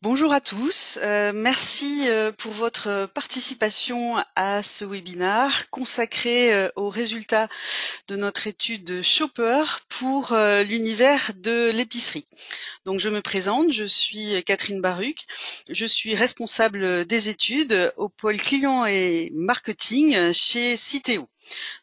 Bonjour à tous, merci pour votre participation à ce webinaire consacré aux résultats de notre étude Shopper pour l'univers de l'épicerie. Donc je me présente, je suis Catherine Baruc, je suis responsable des études au pôle client et marketing chez Citeo.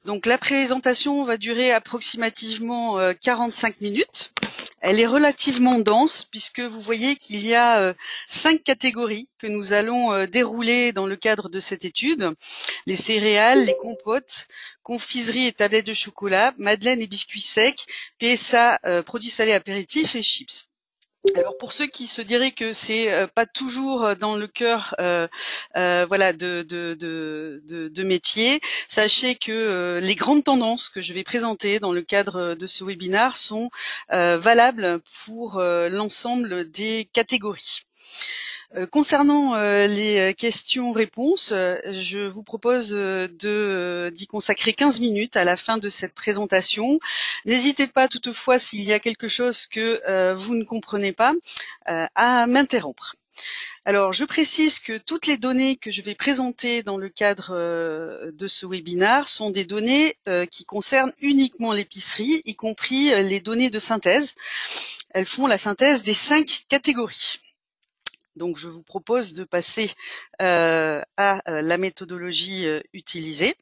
Donc la présentation va durer approximativement 45 minutes. Elle est relativement dense puisque vous voyez qu'il y a 5 catégories que nous allons dérouler dans le cadre de cette étude. Les céréales, les compotes, confiseries et tablettes de chocolat, madeleines et biscuits secs, PSA, produits salés apéritifs et chips. Alors pour ceux qui se diraient que c'est pas toujours dans le cœur voilà de métier, sachez que les grandes tendances que je vais présenter dans le cadre de ce webinaire sont valables pour l'ensemble des catégories. Concernant les questions-réponses, je vous propose d'y consacrer 15 minutes à la fin de cette présentation. N'hésitez pas toutefois, s'il y a quelque chose que vous ne comprenez pas, à m'interrompre. Alors, je précise que toutes les données que je vais présenter dans le cadre de ce webinaire sont des données qui concernent uniquement l'épicerie, y compris les données de synthèse. Elles font la synthèse des 5 catégories. Donc, je vous propose de passer à la méthodologie utilisée.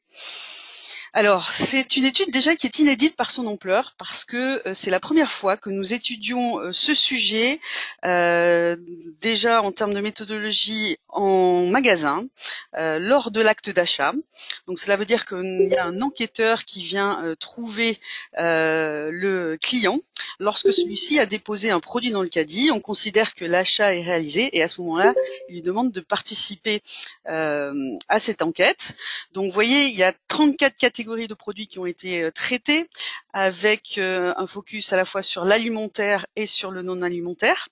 Alors, c'est une étude déjà qui est inédite par son ampleur parce que c'est la première fois que nous étudions ce sujet déjà en termes de méthodologie en magasin lors de l'acte d'achat. Donc, cela veut dire qu'il y a un enquêteur qui vient trouver le client. Lorsque celui-ci a déposé un produit dans le caddie, on considère que l'achat est réalisé et à ce moment-là, il lui demande de participer à cette enquête. Donc, vous voyez, il y a 34 catégories de produits qui ont été traités avec un focus à la fois sur l'alimentaire et sur le non-alimentaire.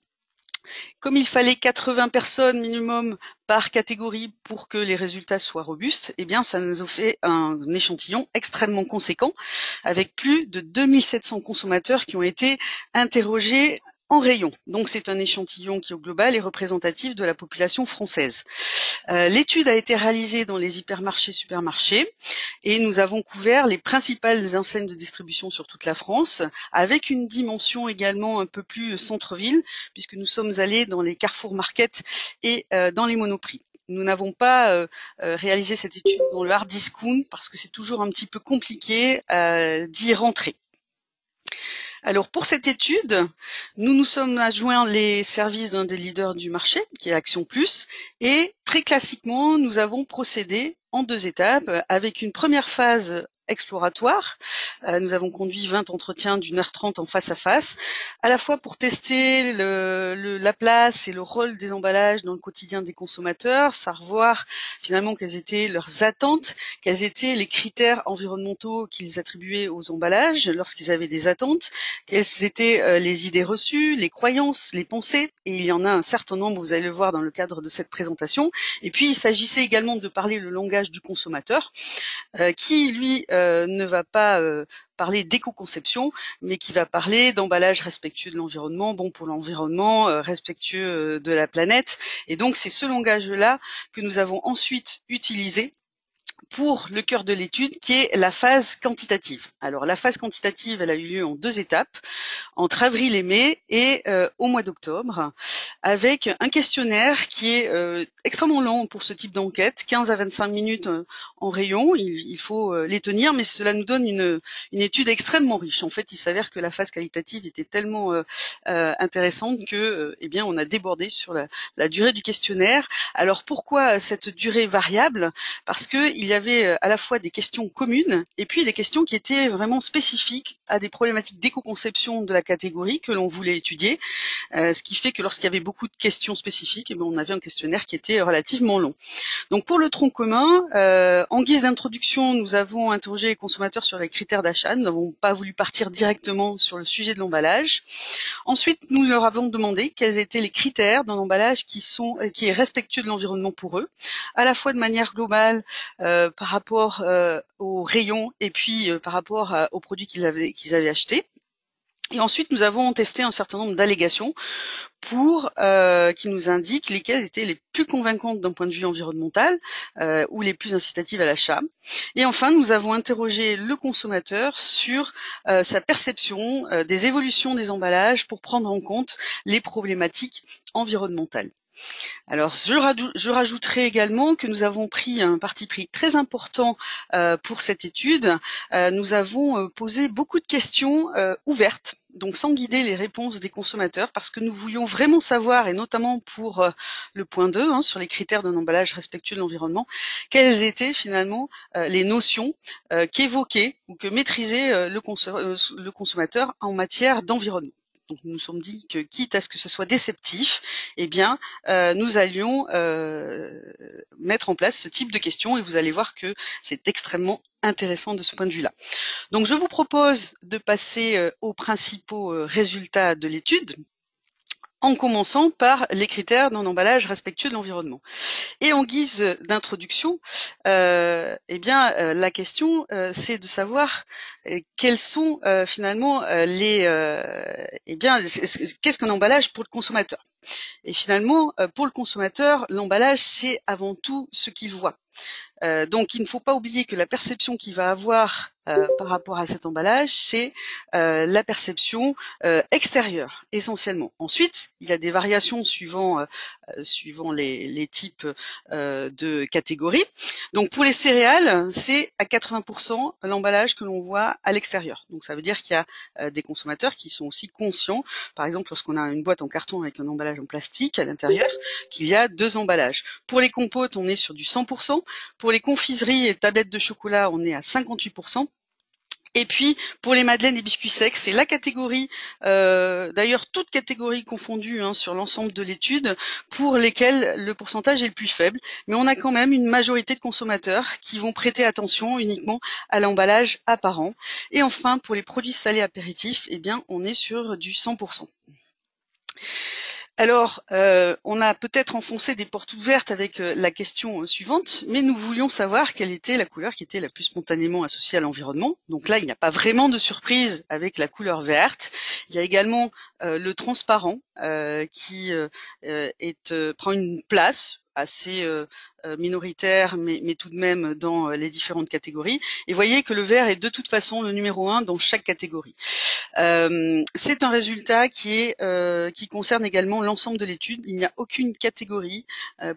Comme il fallait 80 personnes minimum par catégorie pour que les résultats soient robustes, eh bien, ça nous a fait un échantillon extrêmement conséquent avec plus de 2700 consommateurs qui ont été interrogés en rayon. Donc, c'est un échantillon qui, au global, est représentatif de la population française. L'étude a été réalisée dans les hypermarchés, supermarchés, et nous avons couvert les principales enseignes de distribution sur toute la France, avec une dimension également un peu plus centre-ville, puisque nous sommes allés dans les Carrefour Market et dans les Monoprix. Nous n'avons pas réalisé cette étude dans le hard discount parce que c'est toujours un petit peu compliqué d'y rentrer. Alors pour cette étude, nous nous sommes adjoints les services d'un des leaders du marché, qui est Action Plus, et très classiquement, nous avons procédé en 2 étapes, avec une première phase exploratoire. Nous avons conduit 20 entretiens d'1h30 en face à face, à la fois pour tester la place et le rôle des emballages dans le quotidien des consommateurs, savoir finalement quelles étaient leurs attentes, quels étaient les critères environnementaux qu'ils attribuaient aux emballages lorsqu'ils avaient des attentes, quelles étaient les idées reçues, les croyances, les pensées, et il y en a un certain nombre, vous allez le voir dans le cadre de cette présentation. Et puis, il s'agissait également de parler le langage du consommateur, qui, lui, ne va pas parler d'éco-conception, mais qui va parler d'emballage respectueux de l'environnement, bon pour l'environnement, respectueux de la planète. Et donc, c'est ce langage-là que nous avons ensuite utilisé pour le cœur de l'étude, qui est la phase quantitative. Alors, la phase quantitative, elle a eu lieu en 2 étapes, entre avril et mai et au mois d'octobre, avec un questionnaire qui est extrêmement long pour ce type d'enquête, 15 à 25 minutes en rayon, il faut les tenir, mais cela nous donne une étude extrêmement riche. En fait, il s'avère que la phase qualitative était tellement intéressante que, eh bien, on a débordé sur la durée du questionnaire. Alors, pourquoi cette durée variable? Parce que il y avait à la fois des questions communes et puis des questions qui étaient vraiment spécifiques à des problématiques d'éco-conception de la catégorie que l'on voulait étudier, ce qui fait que lorsqu'il y avait beaucoup de questions spécifiques, eh bien, on avait un questionnaire qui était relativement long. Donc pour le tronc commun, en guise d'introduction, nous avons interrogé les consommateurs sur les critères d'achat. Nous n'avons pas voulu partir directement sur le sujet de l'emballage. Ensuite, nous leur avons demandé quels étaient les critères d'un emballage qui est respectueux de l'environnement pour eux, à la fois de manière globale par rapport aux rayons et puis par rapport aux produits qu'ils avaient achetés. Et ensuite, nous avons testé un certain nombre d'allégations pour qui nous indiquent lesquelles étaient les plus convaincantes d'un point de vue environnemental ou les plus incitatives à l'achat. Et enfin, nous avons interrogé le consommateur sur sa perception des évolutions des emballages pour prendre en compte les problématiques environnementales. Alors, je rajouterai également que nous avons pris un parti pris très important pour cette étude. Nous avons posé beaucoup de questions ouvertes, donc sans guider les réponses des consommateurs, parce que nous voulions vraiment savoir, et notamment pour le point 2, hein, sur les critères d'un emballage respectueux de l'environnement, quelles étaient finalement les notions qu'évoquait ou que maîtrisait le consommateur en matière d'environnement. Donc nous nous sommes dit que, quitte à ce que ce soit déceptif, eh bien, nous allions mettre en place ce type de questions, et vous allez voir que c'est extrêmement intéressant de ce point de vue-là. Donc je vous propose de passer aux principaux résultats de l'étude, en commençant par les critères d'un emballage respectueux de l'environnement. Et en guise d'introduction, eh bien, la question, c'est de savoir quels sont finalement eh bien, qu'est-ce qu'un emballage pour le consommateur. Et finalement, pour le consommateur, l'emballage, c'est avant tout ce qu'il voit. Donc, il ne faut pas oublier que la perception qu'il va avoir par rapport à cet emballage, c'est la perception extérieure, essentiellement. Ensuite, il y a des variations suivant les types de catégories. Donc, pour les céréales, c'est à 80% l'emballage que l'on voit à l'extérieur. Donc, ça veut dire qu'il y a des consommateurs qui sont aussi conscients, par exemple, lorsqu'on a une boîte en carton avec un emballage en plastique à l'intérieur, qu'il y a deux emballages. Pour les compotes, on est sur du 100%. Pour les confiseries et tablettes de chocolat, on est à 58%. Et puis, pour les madeleines et biscuits secs, c'est la catégorie, d'ailleurs toute catégorie confondue hein, sur l'ensemble de l'étude, pour lesquelles le pourcentage est le plus faible. Mais on a quand même une majorité de consommateurs qui vont prêter attention uniquement à l'emballage apparent. Et enfin, pour les produits salés apéritifs, eh bien, on est sur du 100%. Alors, on a peut-être enfoncé des portes ouvertes avec la question suivante, mais nous voulions savoir quelle était la couleur qui était la plus spontanément associée à l'environnement. Donc là, il n'y a pas vraiment de surprise avec la couleur verte. Il y a également le transparent qui prend une place assez minoritaire, mais tout de même dans les différentes catégories. Et voyez que le vert est de toute façon le numéro 1 dans chaque catégorie. C'est un résultat qui concerne également l'ensemble de l'étude. Il n'y a aucune catégorie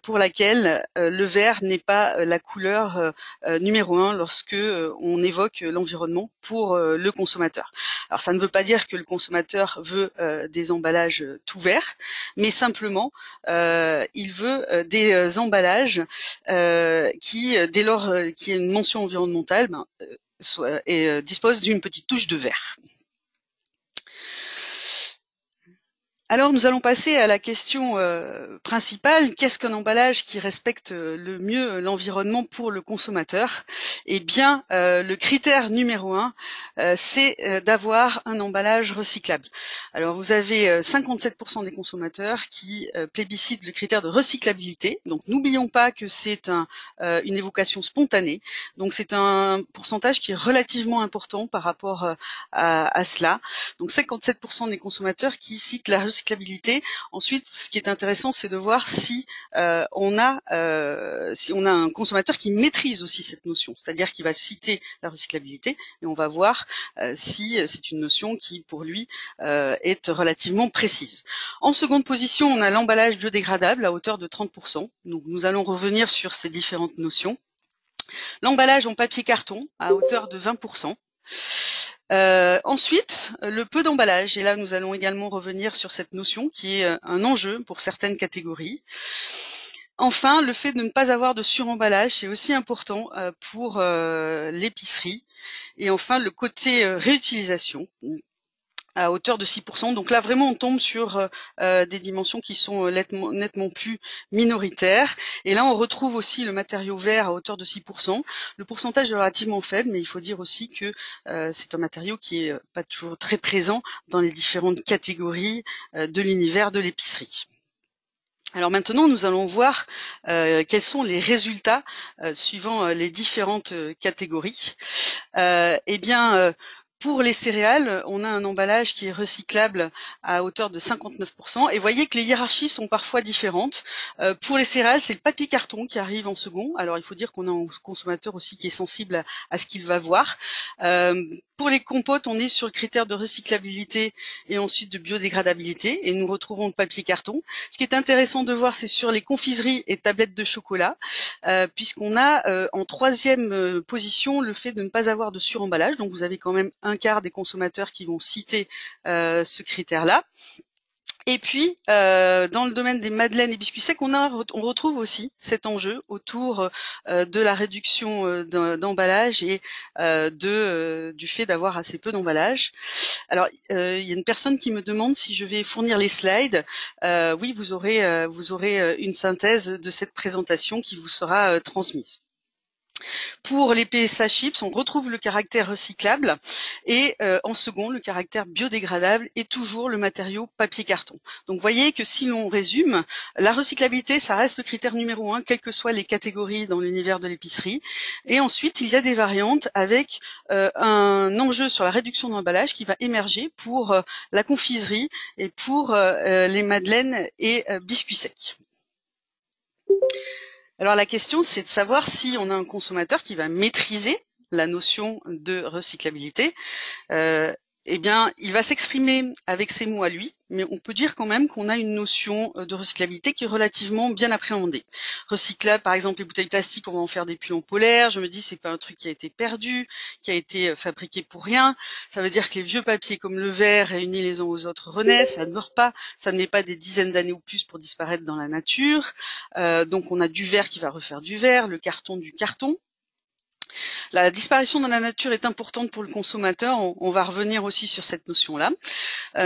pour laquelle le vert n'est pas la couleur numéro 1 lorsque on évoque l'environnement pour le consommateur. Alors ça ne veut pas dire que le consommateur veut des emballages tout verts, mais simplement il veut des emballages qui, dès lors qu'il y a une mention environnementale, dispose d'une petite touche de vert. Alors nous allons passer à la question principale, qu'est-ce qu'un emballage qui respecte le mieux l'environnement pour le consommateur? Eh bien, le critère numéro 1, c'est d'avoir un emballage recyclable. Alors vous avez 57% des consommateurs qui plébiscitent le critère de recyclabilité. Donc n'oublions pas que c'est une évocation spontanée. Donc c'est un pourcentage qui est relativement important par rapport à cela. Donc 57% des consommateurs qui citent la recyclabilité. Ensuite, ce qui est intéressant, c'est de voir si on a un consommateur qui maîtrise aussi cette notion, c'est-à-dire qu'il va citer la recyclabilité, et on va voir si c'est une notion qui, pour lui, est relativement précise. En seconde position, on a l'emballage biodégradable à hauteur de 30%. Donc, nous allons revenir sur ces différentes notions. L'emballage en papier carton à hauteur de 20%. Ensuite, le peu d'emballage, et là nous allons également revenir sur cette notion qui est un enjeu pour certaines catégories. Enfin, le fait de ne pas avoir de suremballage, c'est aussi important pour l'épicerie. Et enfin, le côté réutilisation à hauteur de 6%. Donc là, vraiment, on tombe sur des dimensions qui sont nettement plus minoritaires. Et là, on retrouve aussi le matériau vert à hauteur de 6%. Le pourcentage est relativement faible, mais il faut dire aussi que c'est un matériau qui est pas toujours très présent dans les différentes catégories de l'univers de l'épicerie. Alors maintenant, nous allons voir quels sont les résultats suivant les différentes catégories. Eh bien, Pour les céréales, on a un emballage qui est recyclable à hauteur de 59%. Et voyez que les hiérarchies sont parfois différentes. Pour les céréales, c'est le papier carton qui arrive en second. Alors, il faut dire qu'on a un consommateur aussi qui est sensible à ce qu'il va voir. Pour les compotes, on est sur le critère de recyclabilité et ensuite de biodégradabilité. Et nous retrouvons le papier carton. Ce qui est intéressant de voir, c'est sur les confiseries et tablettes de chocolat, puisqu'on a en troisième position le fait de ne pas avoir de suremballage. Donc, vous avez quand même un quart des consommateurs qui vont citer ce critère-là. Et puis, dans le domaine des madeleines et biscuits secs, on retrouve aussi cet enjeu autour de la réduction d'emballage et du fait d'avoir assez peu d'emballage. Alors, il y a une personne qui me demande si je vais fournir les slides. Oui, vous aurez une synthèse de cette présentation qui vous sera transmise. Pour les PSA chips, on retrouve le caractère recyclable et en second, le caractère biodégradable et toujours le matériau papier-carton. Donc, vous voyez que si l'on résume, la recyclabilité, ça reste le critère numéro 1, quelles que soient les catégories dans l'univers de l'épicerie. Et ensuite, il y a des variantes avec un enjeu sur la réduction d'emballage qui va émerger pour la confiserie et pour les madeleines et biscuits secs. Alors la question, c'est de savoir si on a un consommateur qui va maîtriser la notion de recyclabilité. Eh bien, il va s'exprimer avec ses mots à lui, mais on peut dire quand même qu'on a une notion de recyclabilité qui est relativement bien appréhendée. Recyclable, par exemple, les bouteilles plastiques, on va en faire des pulls polaires. Je me dis, c'est pas un truc qui a été perdu, qui a été fabriqué pour rien. Ça veut dire que les vieux papiers comme le verre réunis les uns aux autres renaissent, ça ne meurt pas, ça ne met pas des dizaines d'années ou plus pour disparaître dans la nature. Donc, on a du verre qui va refaire du verre, le carton du carton. La disparition dans la nature est importante pour le consommateur. On va revenir aussi sur cette notion-là.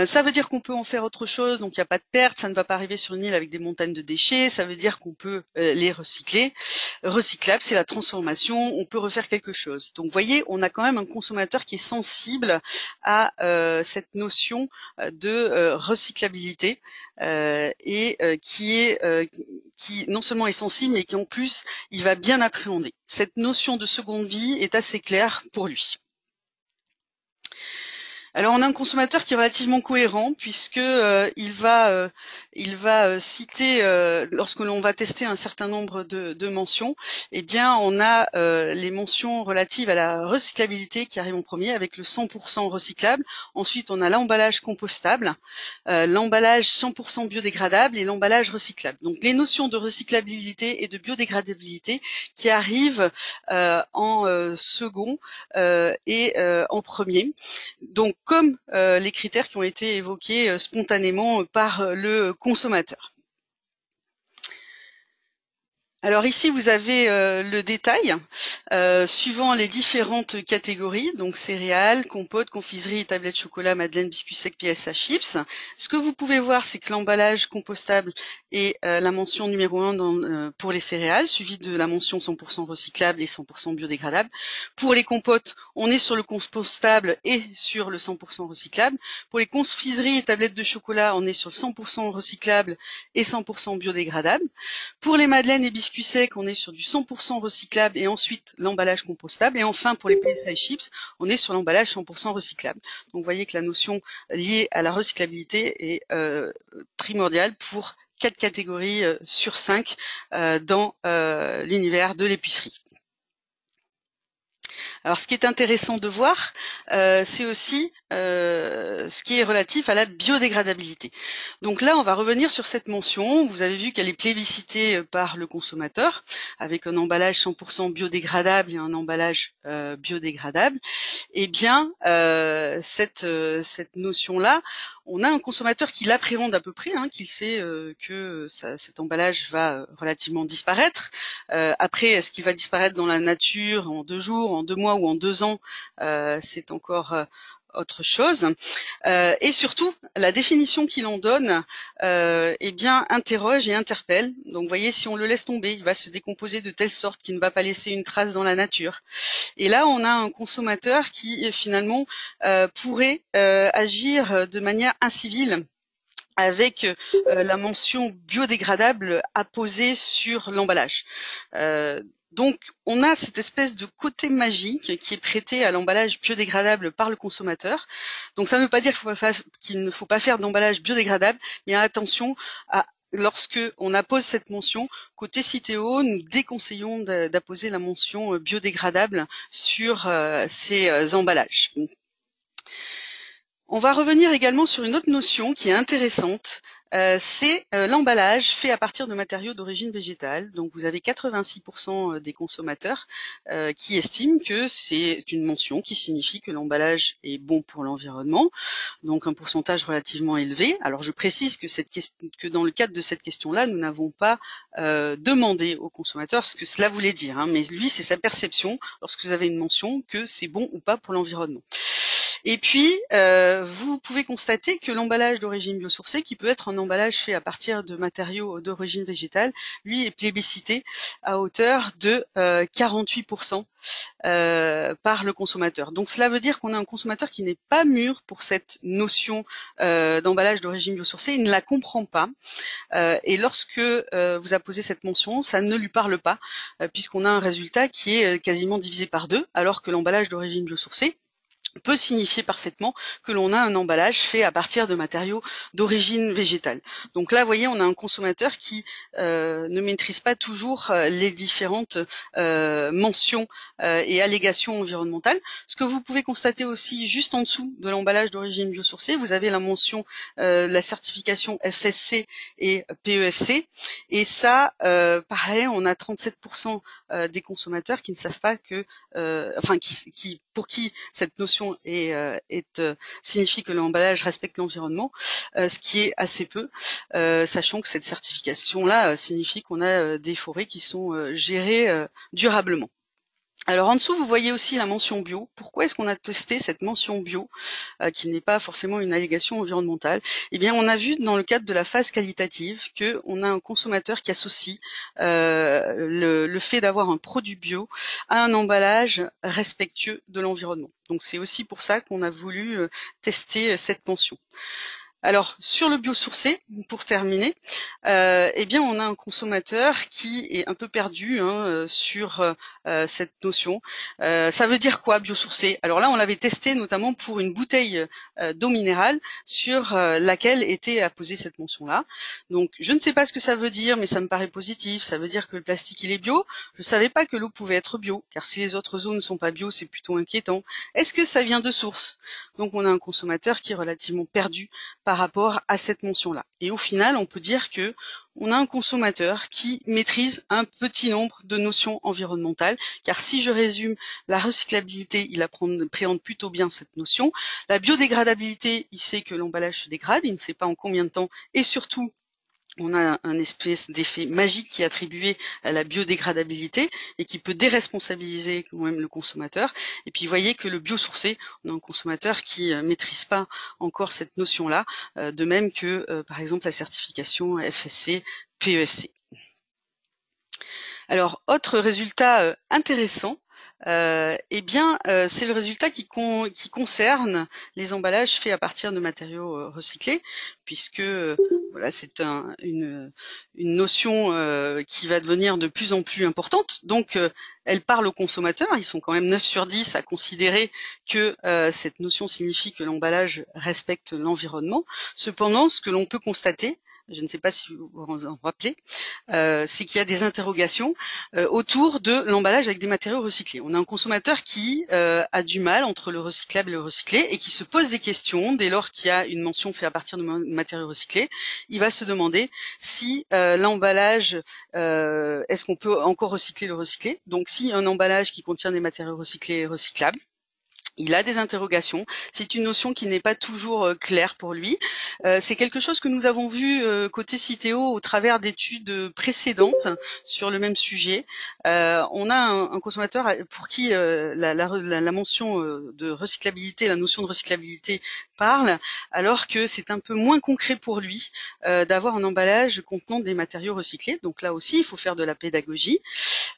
Ça veut dire qu'on peut en faire autre chose, donc il n'y a pas de perte, ça ne va pas arriver sur une île avec des montagnes de déchets, ça veut dire qu'on peut les recycler. Recyclable, c'est la transformation, on peut refaire quelque chose. Donc vous voyez, on a quand même un consommateur qui est sensible à cette notion de recyclabilité et qui non seulement est sensible, mais qui en plus, il va bien appréhender. Cette notion de seconde vie est assez claire pour lui. Alors on a un consommateur qui est relativement cohérent puisque il va citer lorsque l'on va tester un certain nombre de mentions, eh bien on a les mentions relatives à la recyclabilité qui arrivent en premier avec le 100% recyclable. Ensuite on a l'emballage compostable, l'emballage 100% biodégradable et l'emballage recyclable. Donc les notions de recyclabilité et de biodégradabilité qui arrivent en second et en premier. Donc, comme les critères qui ont été évoqués spontanément par le consommateur. Alors ici, vous avez le détail suivant les différentes catégories, donc céréales, compotes, confiseries, tablettes chocolat, madeleine, biscuits secs, PSA chips. Ce que vous pouvez voir, c'est que l'emballage compostable est la mention numéro 1 pour les céréales, suivi de la mention 100% recyclable et 100% biodégradable. Pour les compotes, on est sur le compostable et sur le 100% recyclable. Pour les confiseries et tablettes de chocolat, on est sur le 100% recyclable et 100% biodégradable. Pour les madeleines et biscuits secs, on est sur du 100% recyclable et ensuite l'emballage compostable. Et enfin, pour les PSA chips, on est sur l'emballage 100% recyclable. Donc, vous voyez que la notion liée à la recyclabilité est primordiale pour 4 catégories sur 5 dans l'univers de l'épicerie. Alors, ce qui est intéressant de voir, c'est aussi ce qui est relatif à la biodégradabilité. Donc là, on va revenir sur cette mention. Vous avez vu qu'elle est plébiscitée par le consommateur, avec un emballage 100% biodégradable et un emballage biodégradable. Eh bien, cette notion-là, on a un consommateur qui l'appréhende à peu près, qu'il sait que cet emballage va relativement disparaître. Après, est-ce qu'il va disparaître dans la nature en 2 jours, en 2 mois ou en 2 ans? C'est encore autre chose. Et surtout, la définition qu'il en donne eh bien, interroge et interpelle. Donc, vous voyez, si on le laisse tomber, il va se décomposer de telle sorte qu'il ne va pas laisser une trace dans la nature. Et là, on a un consommateur qui, finalement, pourrait agir de manière incivile avec la mention biodégradable apposée sur l'emballage. Donc, on a cette espèce de côté magique qui est prêté à l'emballage biodégradable par le consommateur. Donc, ça ne veut pas dire qu'il ne faut pas faire d'emballage biodégradable, mais attention à lorsque on appose cette mention, côté Citeo, nous déconseillons d'apposer la mention biodégradable sur ces emballages. On va revenir également sur une autre notion qui est intéressante, c'est l'emballage fait à partir de matériaux d'origine végétale. Donc vous avez 86% des consommateurs qui estiment que c'est une mention qui signifie que l'emballage est bon pour l'environnement, donc un pourcentage relativement élevé. Alors je précise que dans le cadre de cette question-là, nous n'avons pas demandé au consommateur ce que cela voulait dire, hein, mais lui c'est sa perception lorsque vous avez une mention que c'est bon ou pas pour l'environnement. Et puis, vous pouvez constater que l'emballage d'origine biosourcée, qui peut être un emballage fait à partir de matériaux d'origine végétale, lui est plébiscité à hauteur de 48% par le consommateur. Donc cela veut dire qu'on a un consommateur qui n'est pas mûr pour cette notion d'emballage d'origine biosourcée, il ne la comprend pas. Et lorsque vous apposez cette mention, ça ne lui parle pas, puisqu'on a un résultat qui est quasiment divisé par 2, alors que l'emballage d'origine biosourcée peut signifier parfaitement que l'on a un emballage fait à partir de matériaux d'origine végétale. Donc là, vous voyez, on a un consommateur qui ne maîtrise pas toujours les différentes mentions et allégations environnementales. Ce que vous pouvez constater aussi juste en dessous de l'emballage d'origine biosourcée, vous avez la mention, la certification FSC et PEFC. Et ça, pareil, on a 37% des consommateurs qui ne savent pas que, pour qui cette notion signifie que l'emballage respecte l'environnement, ce qui est assez peu, sachant que cette certification-là signifie qu'on a des forêts qui sont gérées durablement. Alors en dessous, vous voyez aussi la mention bio. Pourquoi est-ce qu'on a testé cette mention bio, qui n'est pas forcément une allégation environnementale? Eh bien, on a vu dans le cadre de la phase qualitative qu'on a un consommateur qui associe le fait d'avoir un produit bio à un emballage respectueux de l'environnement. Donc c'est aussi pour ça qu'on a voulu tester cette mention. Alors sur le biosourcé, pour terminer, eh bien on a un consommateur qui est un peu perdu sur cette notion. Ça veut dire quoi biosourcé? Alors là on l'avait testé notamment pour une bouteille d'eau minérale sur laquelle était apposée cette mention-là. Donc je ne sais pas ce que ça veut dire, mais ça me paraît positif. Ça veut dire que le plastique il est bio. Je ne savais pas que l'eau pouvait être bio, car si les autres eaux ne sont pas bio, c'est plutôt inquiétant. Est-ce que ça vient de source? Donc on a un consommateur qui est relativement perdu par rapport à cette mention-là. Et au final, on peut dire que on a un consommateur qui maîtrise un petit nombre de notions environnementales, car si je résume, la recyclabilité, il appréhende plutôt bien cette notion. La biodégradabilité, il sait que l'emballage se dégrade, il ne sait pas en combien de temps, et surtout, on a un espèce d'effet magique qui est attribué à la biodégradabilité et qui peut déresponsabiliser quand même le consommateur. Et puis vous voyez que le biosourcé, on a un consommateur qui maîtrise pas encore cette notion-là, de même que par exemple la certification FSC, PEFC. Alors autre résultat intéressant, c'est le résultat qui concerne les emballages faits à partir de matériaux recyclés, puisque voilà, c'est une notion qui va devenir de plus en plus importante. Donc, elle parle aux consommateurs. Ils sont quand même 9 sur 10 à considérer que cette notion signifie que l'emballage respecte l'environnement. Cependant, ce que l'on peut constater, je ne sais pas si vous vous en rappelez, c'est qu'il y a des interrogations autour de l'emballage avec des matériaux recyclés. On a un consommateur qui a du mal entre le recyclable et le recyclé et qui se pose des questions dès lors qu'il y a une mention faite à partir de matériaux recyclés. Il va se demander si l'emballage, est-ce qu'on peut encore recycler le recyclé? Donc si un emballage qui contient des matériaux recyclés est recyclable, il a des interrogations. C'est une notion qui n'est pas toujours claire pour lui. C'est quelque chose que nous avons vu côté Citeo au travers d'études précédentes sur le même sujet. On a un consommateur pour qui la mention de recyclabilité, la notion de recyclabilité parle, alors que c'est un peu moins concret pour lui d'avoir un emballage contenant des matériaux recyclés. Donc là aussi, il faut faire de la pédagogie.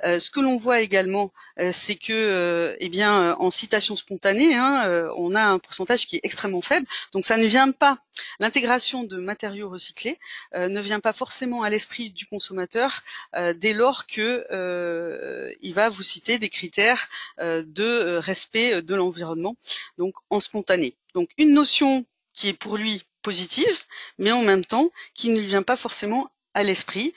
Ce que l'on voit également, c'est que, eh bien, en citation spontanée, hein, on a un pourcentage qui est extrêmement faible. Donc ça ne vient pas, l'intégration de matériaux recyclés ne vient pas forcément à l'esprit du consommateur dès lors que il va vous citer des critères de respect de l'environnement, donc en spontané. Donc une notion qui est pour lui positive, mais en même temps qui ne lui vient pas forcément à l'esprit.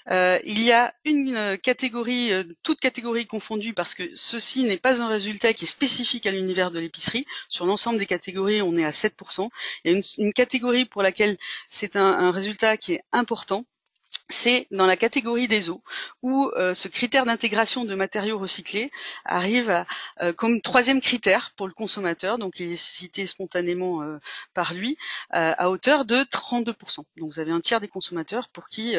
Il y a une catégorie, toute catégorie confondue, parce que ceci n'est pas un résultat qui est spécifique à l'univers de l'épicerie. Sur l'ensemble des catégories, on est à 7%. Il y a une catégorie pour laquelle c'est un résultat qui est important. C'est dans la catégorie des eaux, où ce critère d'intégration de matériaux recyclés arrive comme troisième critère pour le consommateur, donc il est cité spontanément par lui, à hauteur de 32%. Donc vous avez un tiers des consommateurs pour qui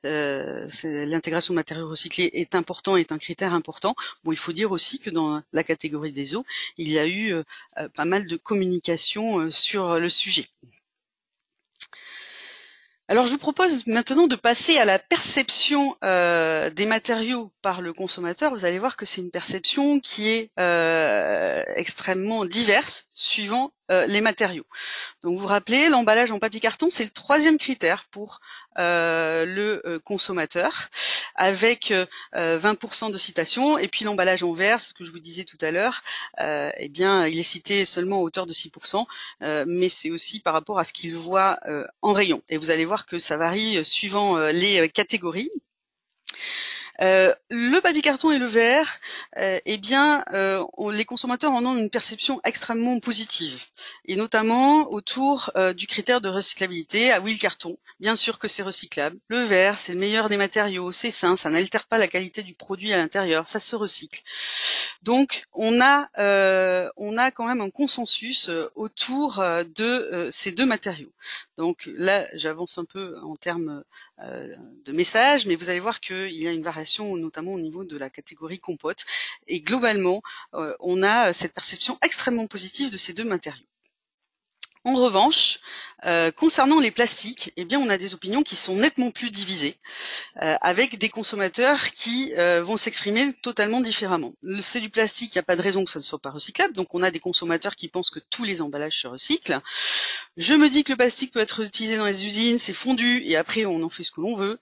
l'intégration de matériaux recyclés est important, est un critère important. Bon, il faut dire aussi que dans la catégorie des eaux, il y a eu pas mal de communication sur le sujet. Alors je vous propose maintenant de passer à la perception des matériaux par le consommateur. Vous allez voir que c'est une perception qui est extrêmement diverse suivant les matériaux. Donc vous vous rappelez, l'emballage en papier carton, c'est le troisième critère pour le consommateur, avec 20% de citation, et puis l'emballage en verre, ce que je vous disais tout à l'heure, eh bien il est cité seulement à hauteur de 6%, mais c'est aussi par rapport à ce qu'il voit en rayon. Et vous allez voir que ça varie suivant les catégories. Le papier carton et le verre, eh bien, les consommateurs en ont une perception extrêmement positive, et notamment autour du critère de recyclabilité. Ah oui, le carton, bien sûr que c'est recyclable. Le verre, c'est le meilleur des matériaux, c'est sain, ça n'altère pas la qualité du produit à l'intérieur, ça se recycle. Donc, on a quand même un consensus autour de ces deux matériaux. Donc là, j'avance un peu en termes de messages, mais vous allez voir qu'il y a une variation, notamment au niveau de la catégorie compote. Et globalement, on a cette perception extrêmement positive de ces deux matériaux. En revanche, concernant les plastiques, eh bien, on a des opinions qui sont nettement plus divisées, avec des consommateurs qui vont s'exprimer totalement différemment. C'est du plastique, il n'y a pas de raison que ça ne soit pas recyclable, donc on a des consommateurs qui pensent que tous les emballages se recyclent. Je me dis que le plastique peut être utilisé dans les usines, c'est fondu, et après on en fait ce que l'on veut.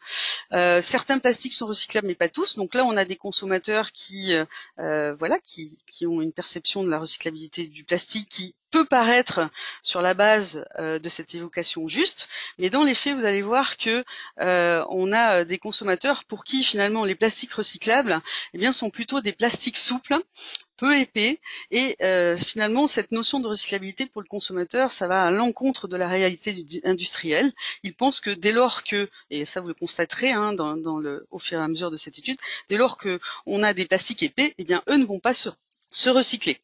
Certains plastiques sont recyclables, mais pas tous. Donc là, on a des consommateurs qui ont une perception de la recyclabilité du plastique qui peut paraître sur la base de cette évocation juste, mais dans les faits, vous allez voir que on a des consommateurs pour qui finalement les plastiques recyclables, eh bien, sont plutôt des plastiques souples, peu épais, et finalement cette notion de recyclabilité pour le consommateur, ça va à l'encontre de la réalité industrielle. Il pense que dès lors que, et ça vous le constaterez au fur et à mesure de cette étude, dès lors que on a des plastiques épais, eh bien eux ne vont pas se recycler.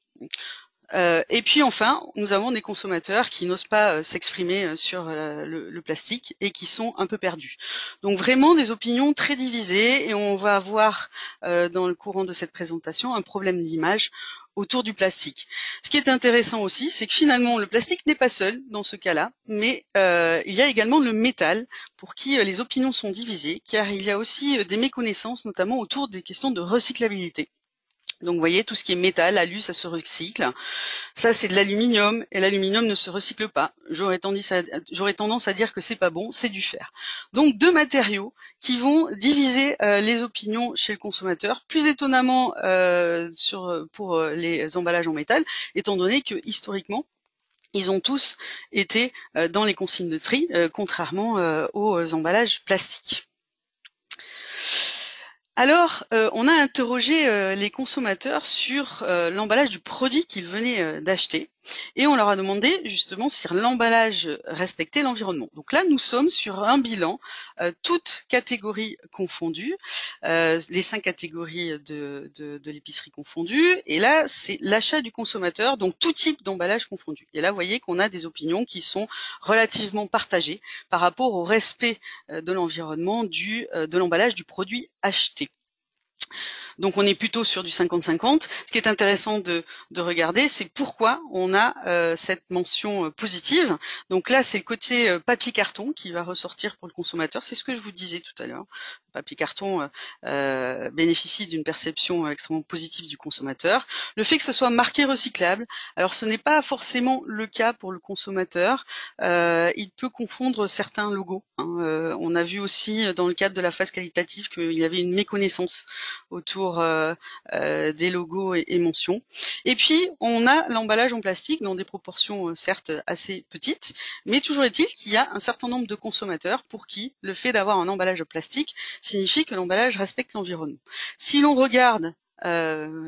Et puis enfin, nous avons des consommateurs qui n'osent pas s'exprimer sur le plastique et qui sont un peu perdus. Donc vraiment des opinions très divisées, et on va avoir dans le courant de cette présentation un problème d'image autour du plastique. Ce qui est intéressant aussi, c'est que finalement le plastique n'est pas seul dans ce cas-là, mais il y a également le métal pour qui les opinions sont divisées, car il y a aussi des méconnaissances, notamment autour des questions de recyclabilité. Donc vous voyez, tout ce qui est métal, alu, ça se recycle. Ça, c'est de l'aluminium, et l'aluminium ne se recycle pas. J'aurais tendance à dire que c'est pas bon, c'est du fer. Donc deux matériaux qui vont diviser les opinions chez le consommateur, plus étonnamment pour les emballages en métal, étant donné que historiquement, ils ont tous été dans les consignes de tri, contrairement aux emballages plastiques. Alors, on a interrogé les consommateurs sur l'emballage du produit qu'ils venaient d'acheter, et on leur a demandé justement si l'emballage respectait l'environnement. Donc là, nous sommes sur un bilan, toutes catégories confondues, les 5 catégories de l'épicerie confondues, et là, c'est l'achat du consommateur, donc tout type d'emballage confondu. Et là, vous voyez qu'on a des opinions qui sont relativement partagées par rapport au respect de l'environnement de l'emballage du produit acheté. Donc on est plutôt sur du 50-50. Ce qui est intéressant de regarder, c'est pourquoi on a cette mention positive. Donc là, c'est le côté papier-carton qui va ressortir pour le consommateur. C'est ce que je vous disais tout à l'heure. Papier-carton bénéficie d'une perception extrêmement positive du consommateur. Le fait que ce soit marqué recyclable, alors ce n'est pas forcément le cas pour le consommateur. Il peut confondre certains logos, hein. On a vu aussi dans le cadre de la phase qualitative qu'il y avait une méconnaissance autour des logos et mentions. Et puis on a l'emballage en plastique dans des proportions certes assez petites, mais toujours est-il qu'il y a un certain nombre de consommateurs pour qui le fait d'avoir un emballage en plastique signifie que l'emballage respecte l'environnement. Si l'on regarde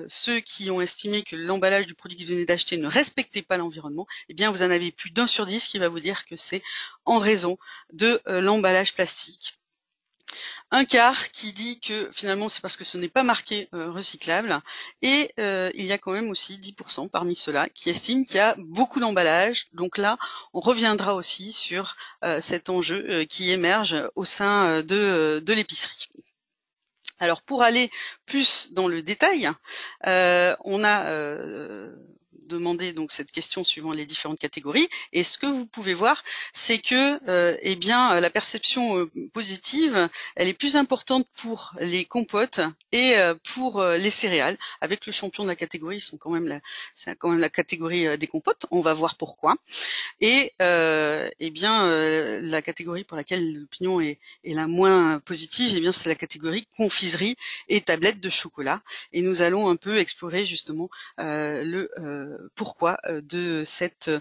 ceux qui ont estimé que l'emballage du produit qu'ils venaient d'acheter ne respectait pas l'environnement, eh bien vous en avez plus d'un sur 10 qui va vous dire que c'est en raison de l'emballage plastique. Un quart qui dit que finalement c'est parce que ce n'est pas marqué recyclable, et il y a quand même aussi 10% parmi ceux-là qui estiment qu'il y a beaucoup d'emballage. Donc là, on reviendra aussi sur cet enjeu qui émerge au sein de l'épicerie. Alors pour aller plus dans le détail, on a demandé donc cette question suivant les différentes catégories, et ce que vous pouvez voir, c'est que eh bien la perception positive, elle est plus importante pour les compotes et pour les céréales. Avec le champion de la catégorie, c'est quand même la catégorie des compotes. On va voir pourquoi. Et eh bien la catégorie pour laquelle l'opinion est la moins positive, eh bien c'est la catégorie confiserie et tablettes de chocolat. Et nous allons un peu explorer justement le pourquoi de cette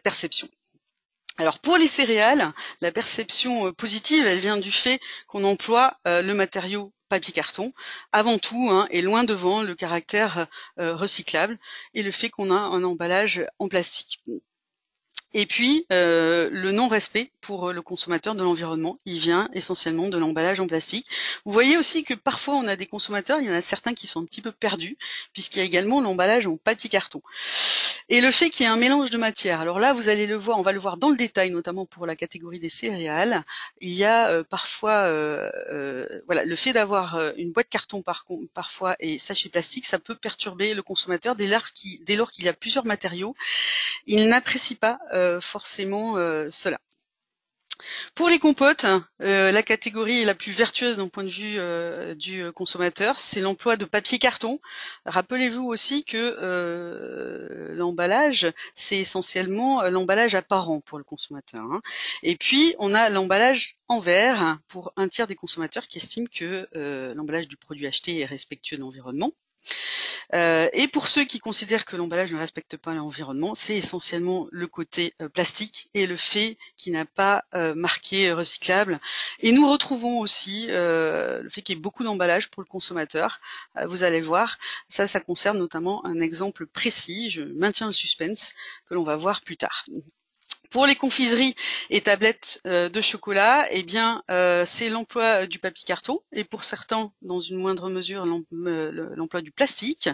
perception. Alors pour les céréales, la perception positive, elle vient du fait qu'on emploie le matériau papier-carton avant tout, hein, et loin devant le caractère recyclable et le fait qu'on a un emballage en plastique. Et puis, le non-respect pour le consommateur de l'environnement, il vient essentiellement de l'emballage en plastique. Vous voyez aussi que parfois on a des consommateurs, il y en a certains qui sont un petit peu perdus, puisqu'il y a également l'emballage en papier-carton. Et le fait qu'il y ait un mélange de matières, alors là vous allez le voir, on va le voir dans le détail, notamment pour la catégorie des céréales. Il y a parfois, voilà, le fait d'avoir une boîte carton parfois et sachet plastique, ça peut perturber le consommateur dès lors qu'il y a plusieurs matériaux. Il n'apprécie pas forcément cela. Pour les compotes, la catégorie la plus vertueuse d'un point de vue du consommateur, c'est l'emploi de papier-carton. Rappelez-vous aussi que l'emballage, c'est essentiellement l'emballage apparent pour le consommateur, hein. Et puis, on a l'emballage en verre pour un tiers des consommateurs qui estiment que l'emballage du produit acheté est respectueux de l'environnement. Et pour ceux qui considèrent que l'emballage ne respecte pas l'environnement, c'est essentiellement le côté plastique et le fait qu'il n'a pas marqué recyclable. Et nous retrouvons aussi le fait qu'il y ait beaucoup d'emballage pour le consommateur. Vous allez voir, ça concerne notamment un exemple précis, je maintiens le suspense, que l'on va voir plus tard. Pour les confiseries et tablettes de chocolat, eh bien, c'est l'emploi du papier carton et pour certains, dans une moindre mesure, l'emploi du plastique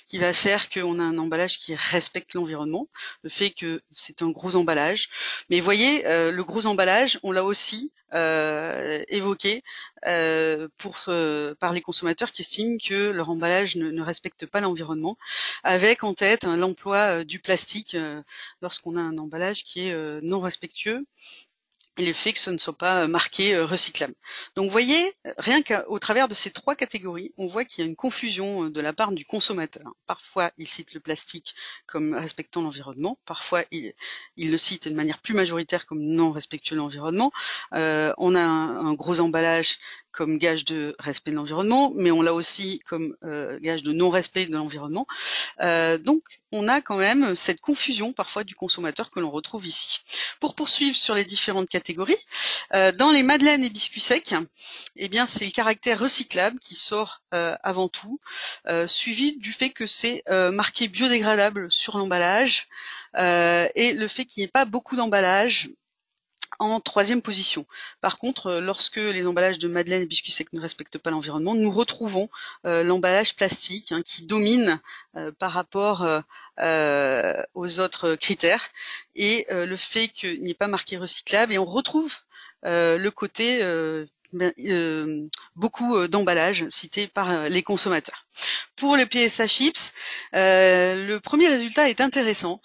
qui va faire qu'on a un emballage qui respecte l'environnement, le fait que c'est un gros emballage. Mais voyez, le gros emballage, on l'a aussi évoqué par les consommateurs qui estiment que leur emballage ne respecte pas l'environnement, avec en tête l'emploi du plastique lorsqu'on a un emballage qui est non respectueux, et le fait que ce ne soit pas marqué recyclable. Donc vous voyez, rien qu'au travers de ces trois catégories, on voit qu'il y a une confusion de la part du consommateur. Parfois, il cite le plastique comme respectant l'environnement, parfois il le cite de manière plus majoritaire comme non respectueux de l'environnement. On a un gros emballage comme gage de respect de l'environnement, mais on l'a aussi comme gage de non-respect de l'environnement. Donc, on a quand même cette confusion parfois du consommateur que l'on retrouve ici. Pour poursuivre sur les différentes catégories, dans les madeleines et biscuits secs, eh bien c'est le caractère recyclable qui sort avant tout, suivi du fait que c'est marqué biodégradable sur l'emballage et le fait qu'il n'y ait pas beaucoup d'emballage en troisième position. Par contre, lorsque les emballages de madeleine et biscuits secs ne respectent pas l'environnement, nous retrouvons l'emballage plastique qui domine par rapport aux autres critères, et le fait qu'il n'y ait pas marqué recyclable, et on retrouve le côté beaucoup d'emballages cités par les consommateurs. Pour le PSA Chips, le premier résultat est intéressant,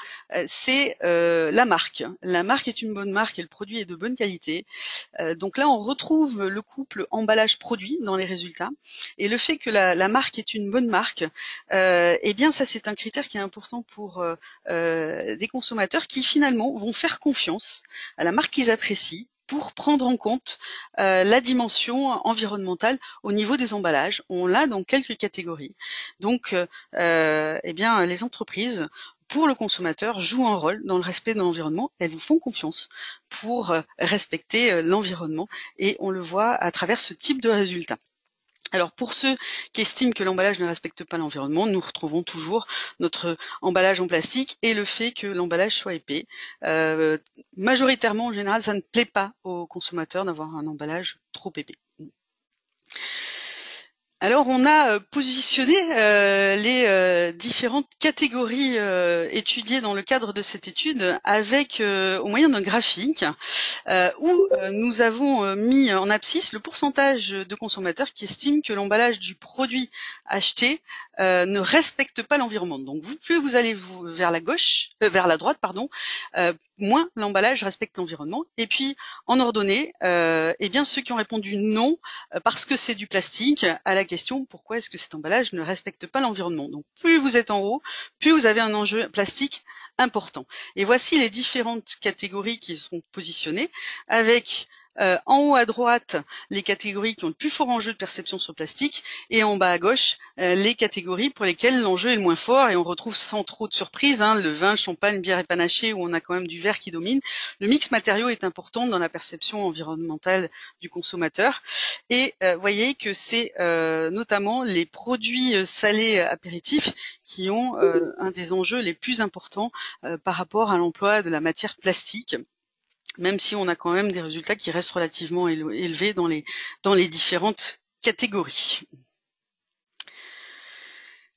c'est la marque. La marque est une bonne marque et le produit est de bonne qualité. Donc là, on retrouve le couple emballage-produit dans les résultats. Et le fait que la marque est une bonne marque, eh bien ça c'est un critère qui est important pour des consommateurs qui finalement vont faire confiance à la marque qu'ils apprécient pour prendre en compte la dimension environnementale au niveau des emballages. On l'a dans quelques catégories. Donc, eh bien, les entreprises, pour le consommateur, jouent un rôle dans le respect de l'environnement. Elles vous font confiance pour respecter l'environnement et on le voit à travers ce type de résultats. Alors pour ceux qui estiment que l'emballage ne respecte pas l'environnement, nous retrouvons toujours notre emballage en plastique et le fait que l'emballage soit épais. Majoritairement, en général, ça ne plaît pas aux consommateurs d'avoir un emballage trop épais. Alors on a positionné les différentes catégories étudiées dans le cadre de cette étude avec au moyen d'un graphique où nous avons mis en abscisse le pourcentage de consommateurs qui estiment que l'emballage du produit acheté ne respecte pas l'environnement. Donc plus vous allez vers la gauche, vers la droite, pardon, moins l'emballage respecte l'environnement. Et puis en ordonnée, eh bien ceux qui ont répondu non parce que c'est du plastique à la question pourquoi est-ce que cet emballage ne respecte pas l'environnement. Donc plus vous êtes en haut, plus vous avez un enjeu plastique important. Et voici les différentes catégories qui sont positionnées avec en haut à droite les catégories qui ont le plus fort enjeu de perception sur le plastique et en bas à gauche les catégories pour lesquelles l'enjeu est le moins fort et on retrouve sans trop de surprise le vin, champagne, bière et panaché où on a quand même du verre qui domine. Le mix matériaux est important dans la perception environnementale du consommateur et voyez que c'est notamment les produits salés apéritifs qui ont un des enjeux les plus importants par rapport à l'emploi de la matière plastique, même si on a quand même des résultats qui restent relativement élevés dans les différentes catégories.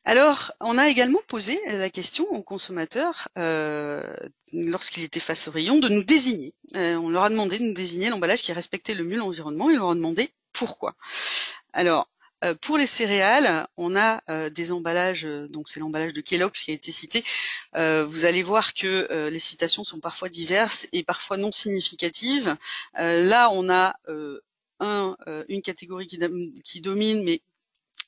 Alors, on a également posé la question aux consommateurs, lorsqu'ils étaient face au rayon, de nous désigner. On leur a demandé de nous désigner l'emballage qui respectait le mieux l'environnement et on leur a demandé pourquoi. Alors, pour les céréales, on a des emballages, donc c'est l'emballage de Kellogg's qui a été cité. Vous allez voir que les citations sont parfois diverses et parfois non significatives. Là, on a une catégorie qui domine, mais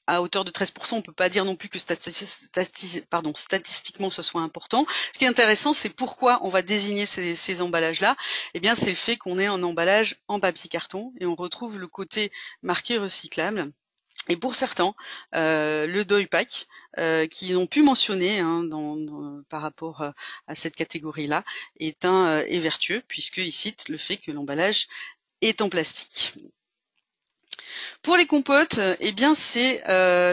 à hauteur de 13%, on peut pas dire non plus que statistiquement ce soit important. Ce qui est intéressant, c'est pourquoi on va désigner ces emballages-là. Eh bien, c'est le fait qu'on ait un emballage en papier carton et on retrouve le côté marqué recyclable. Et pour certains, le Doypack, qu'ils ont pu mentionner par rapport à cette catégorie-là, est vertueux puisqu'il cite le fait que l'emballage est en plastique. Pour les compotes, eh bien c'est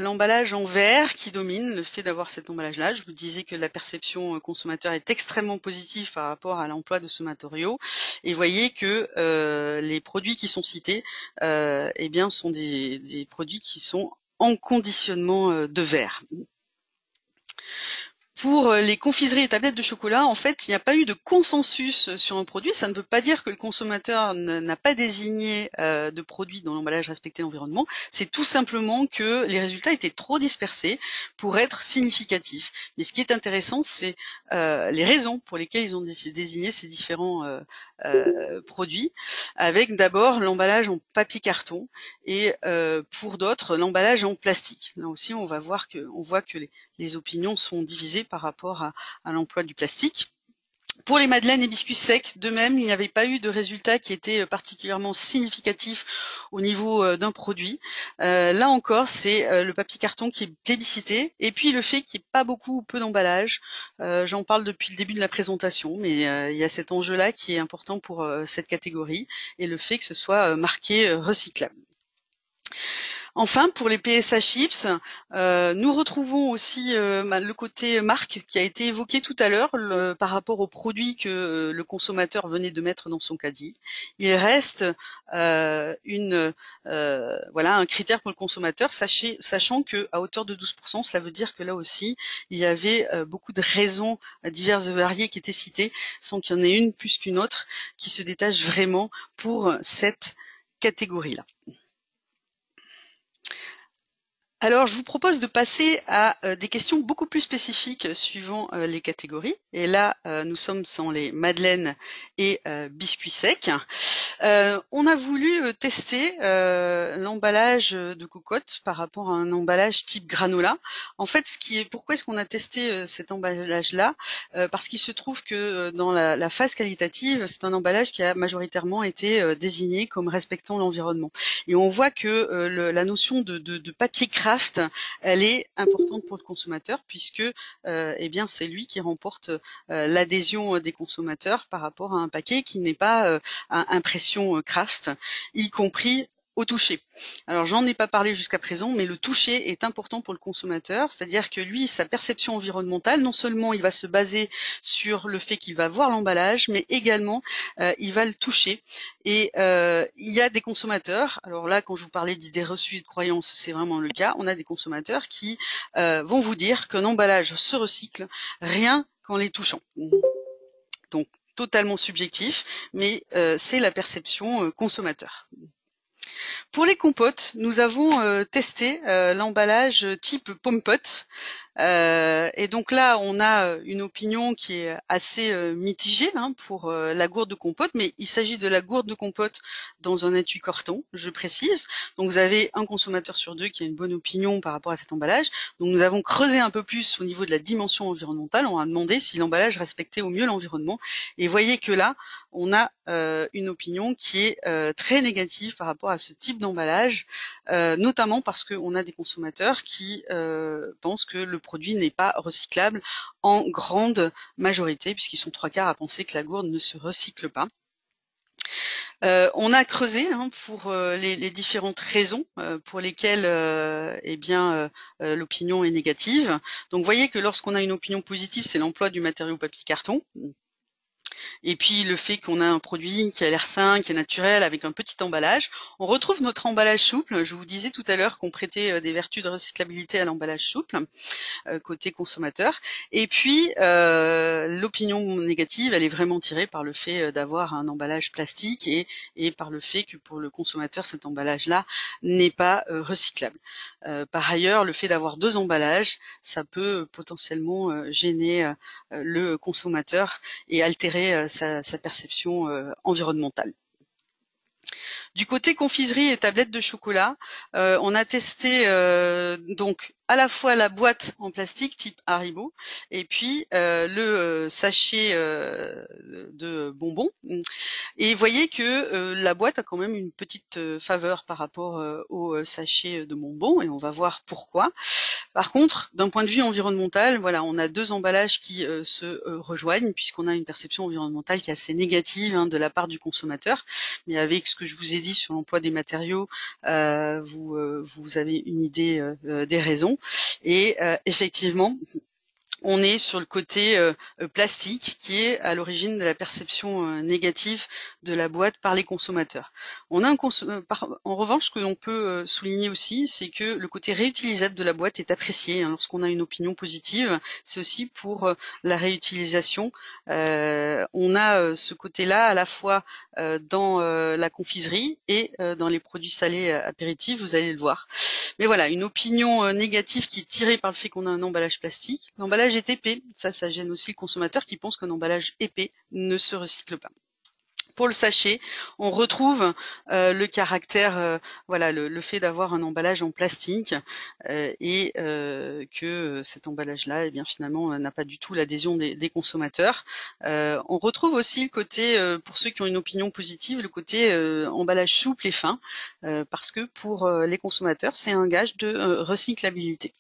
l'emballage en verre qui domine, le fait d'avoir cet emballage-là. Je vous disais que la perception consommateur est extrêmement positive par rapport à l'emploi de ce matériau. Et voyez que les produits qui sont cités, eh bien sont des produits qui sont en conditionnement de verre. Pour les confiseries et tablettes de chocolat, en fait, il n'y a pas eu de consensus sur un produit. Ça ne veut pas dire que le consommateur n'a pas désigné de produit dont l'emballage respectait l'environnement. C'est tout simplement que les résultats étaient trop dispersés pour être significatifs. Mais ce qui est intéressant, c'est les raisons pour lesquelles ils ont désigné ces différents produits, avec d'abord l'emballage en papier carton et pour d'autres l'emballage en plastique. Là aussi, on voit que les opinions sont divisées par rapport à l'emploi du plastique. Pour les madeleines et biscuits secs, de même, il n'y avait pas eu de résultats qui étaient particulièrement significatifs au niveau d'un produit. Là encore, c'est le papier carton qui est plébiscité, et puis le fait qu'il n'y ait pas beaucoup ou peu d'emballage. J'en parle depuis le début de la présentation, mais il y a cet enjeu-là qui est important pour cette catégorie, et le fait que ce soit marqué recyclable. Enfin, pour les PSA Chips, nous retrouvons aussi le côté marque qui a été évoqué tout à l'heure par rapport aux produits que le consommateur venait de mettre dans son caddie. Il reste voilà, un critère pour le consommateur, sachant que à hauteur de 12%, cela veut dire que là aussi, il y avait beaucoup de raisons diverses et variées qui étaient citées, sans qu'il y en ait une plus qu'une autre qui se détache vraiment pour cette catégorie-là. Alors, je vous propose de passer à des questions beaucoup plus spécifiques suivant les catégories. Et là, nous sommes sans les madeleines et biscuits secs. On a voulu tester l'emballage de cocotte par rapport à un emballage type granola. En fait, pourquoi est-ce qu'on a testé cet emballage-là? Parce qu'il se trouve que dans la phase qualitative, c'est un emballage qui a majoritairement été désigné comme respectant l'environnement. Et on voit que la notion de papier craft, elle est importante pour le consommateur puisque eh bien c'est lui qui remporte l'adhésion des consommateurs par rapport à un paquet qui n'est pas à impression craft, y compris au toucher. Alors j'en ai pas parlé jusqu'à présent, mais le toucher est important pour le consommateur, c'est-à-dire que lui, sa perception environnementale, non seulement il va se baser sur le fait qu'il va voir l'emballage, mais également il va le toucher. Et il y a des consommateurs, alors là quand je vous parlais d'idées reçues et de croyances, c'est vraiment le cas, on a des consommateurs qui vont vous dire qu'un emballage se recycle rien qu'en les touchant. Donc totalement subjectif, mais c'est la perception consommateur. Pour les compotes, nous avons testé l'emballage type pomme-pote. Et donc là, on a une opinion qui est assez mitigée pour la gourde de compote, mais il s'agit de la gourde de compote dans un étui carton, je précise. Donc vous avez un consommateur sur deux qui a une bonne opinion par rapport à cet emballage. Donc nous avons creusé un peu plus au niveau de la dimension environnementale. On a demandé si l'emballage respectait au mieux l'environnement. Et voyez que là, on a une opinion qui est très négative par rapport à ce type d'emballage, notamment parce qu'on a des consommateurs qui pensent que le produit n'est pas recyclable en grande majorité, puisqu'ils sont 3/4 à penser que la gourde ne se recycle pas. On a creusé pour les différentes raisons pour lesquelles eh bien l'opinion est négative. Donc vous voyez que lorsqu'on a une opinion positive, c'est l'emploi du matériau papier carton. Et puis le fait qu'on a un produit qui a l'air sain, qui est naturel, avec un petit emballage. On retrouve notre emballage souple. Je vous disais tout à l'heure qu'on prêtait des vertus de recyclabilité à l'emballage souple, côté consommateur. Et puis l'opinion négative, elle est vraiment tirée par le fait d'avoir un emballage plastique et par le fait que pour le consommateur, cet emballage-là n'est pas recyclable. Par ailleurs, le fait d'avoir deux emballages, ça peut potentiellement gêner le consommateur et altérer sa perception environnementale. Du côté confiserie et tablettes de chocolat, on a testé donc à la fois la boîte en plastique type Haribo et puis le sachet de bonbons. Et voyez que la boîte a quand même une petite faveur par rapport au sachet de bonbons et on va voir pourquoi. Par contre, d'un point de vue environnemental, voilà, on a deux emballages qui se rejoignent puisqu'on a une perception environnementale qui est assez négative de la part du consommateur. Mais avec ce que je vous ai dit sur l'emploi des matériaux, vous avez une idée des raisons. Et effectivement, on est sur le côté plastique qui est à l'origine de la perception négative de la boîte par les consommateurs. On a en revanche, ce que l'on peut souligner aussi, c'est que le côté réutilisable de la boîte est apprécié. Lorsqu'on a une opinion positive, c'est aussi pour la réutilisation. On a ce côté-là à la fois dans la confiserie et dans les produits salés apéritifs, vous allez le voir. Mais voilà, une opinion négative qui est tirée par le fait qu'on a un emballage plastique. L'emballage est épais, ça gêne aussi le consommateur qui pense qu'un emballage épais ne se recycle pas. Pour le sachet, on retrouve le caractère, voilà, le fait d'avoir un emballage en plastique et que cet emballage-là, eh bien finalement, n'a pas du tout l'adhésion des consommateurs. On retrouve aussi le côté, pour ceux qui ont une opinion positive, le côté emballage souple et fin, parce que pour les consommateurs, c'est un gage de recyclabilité.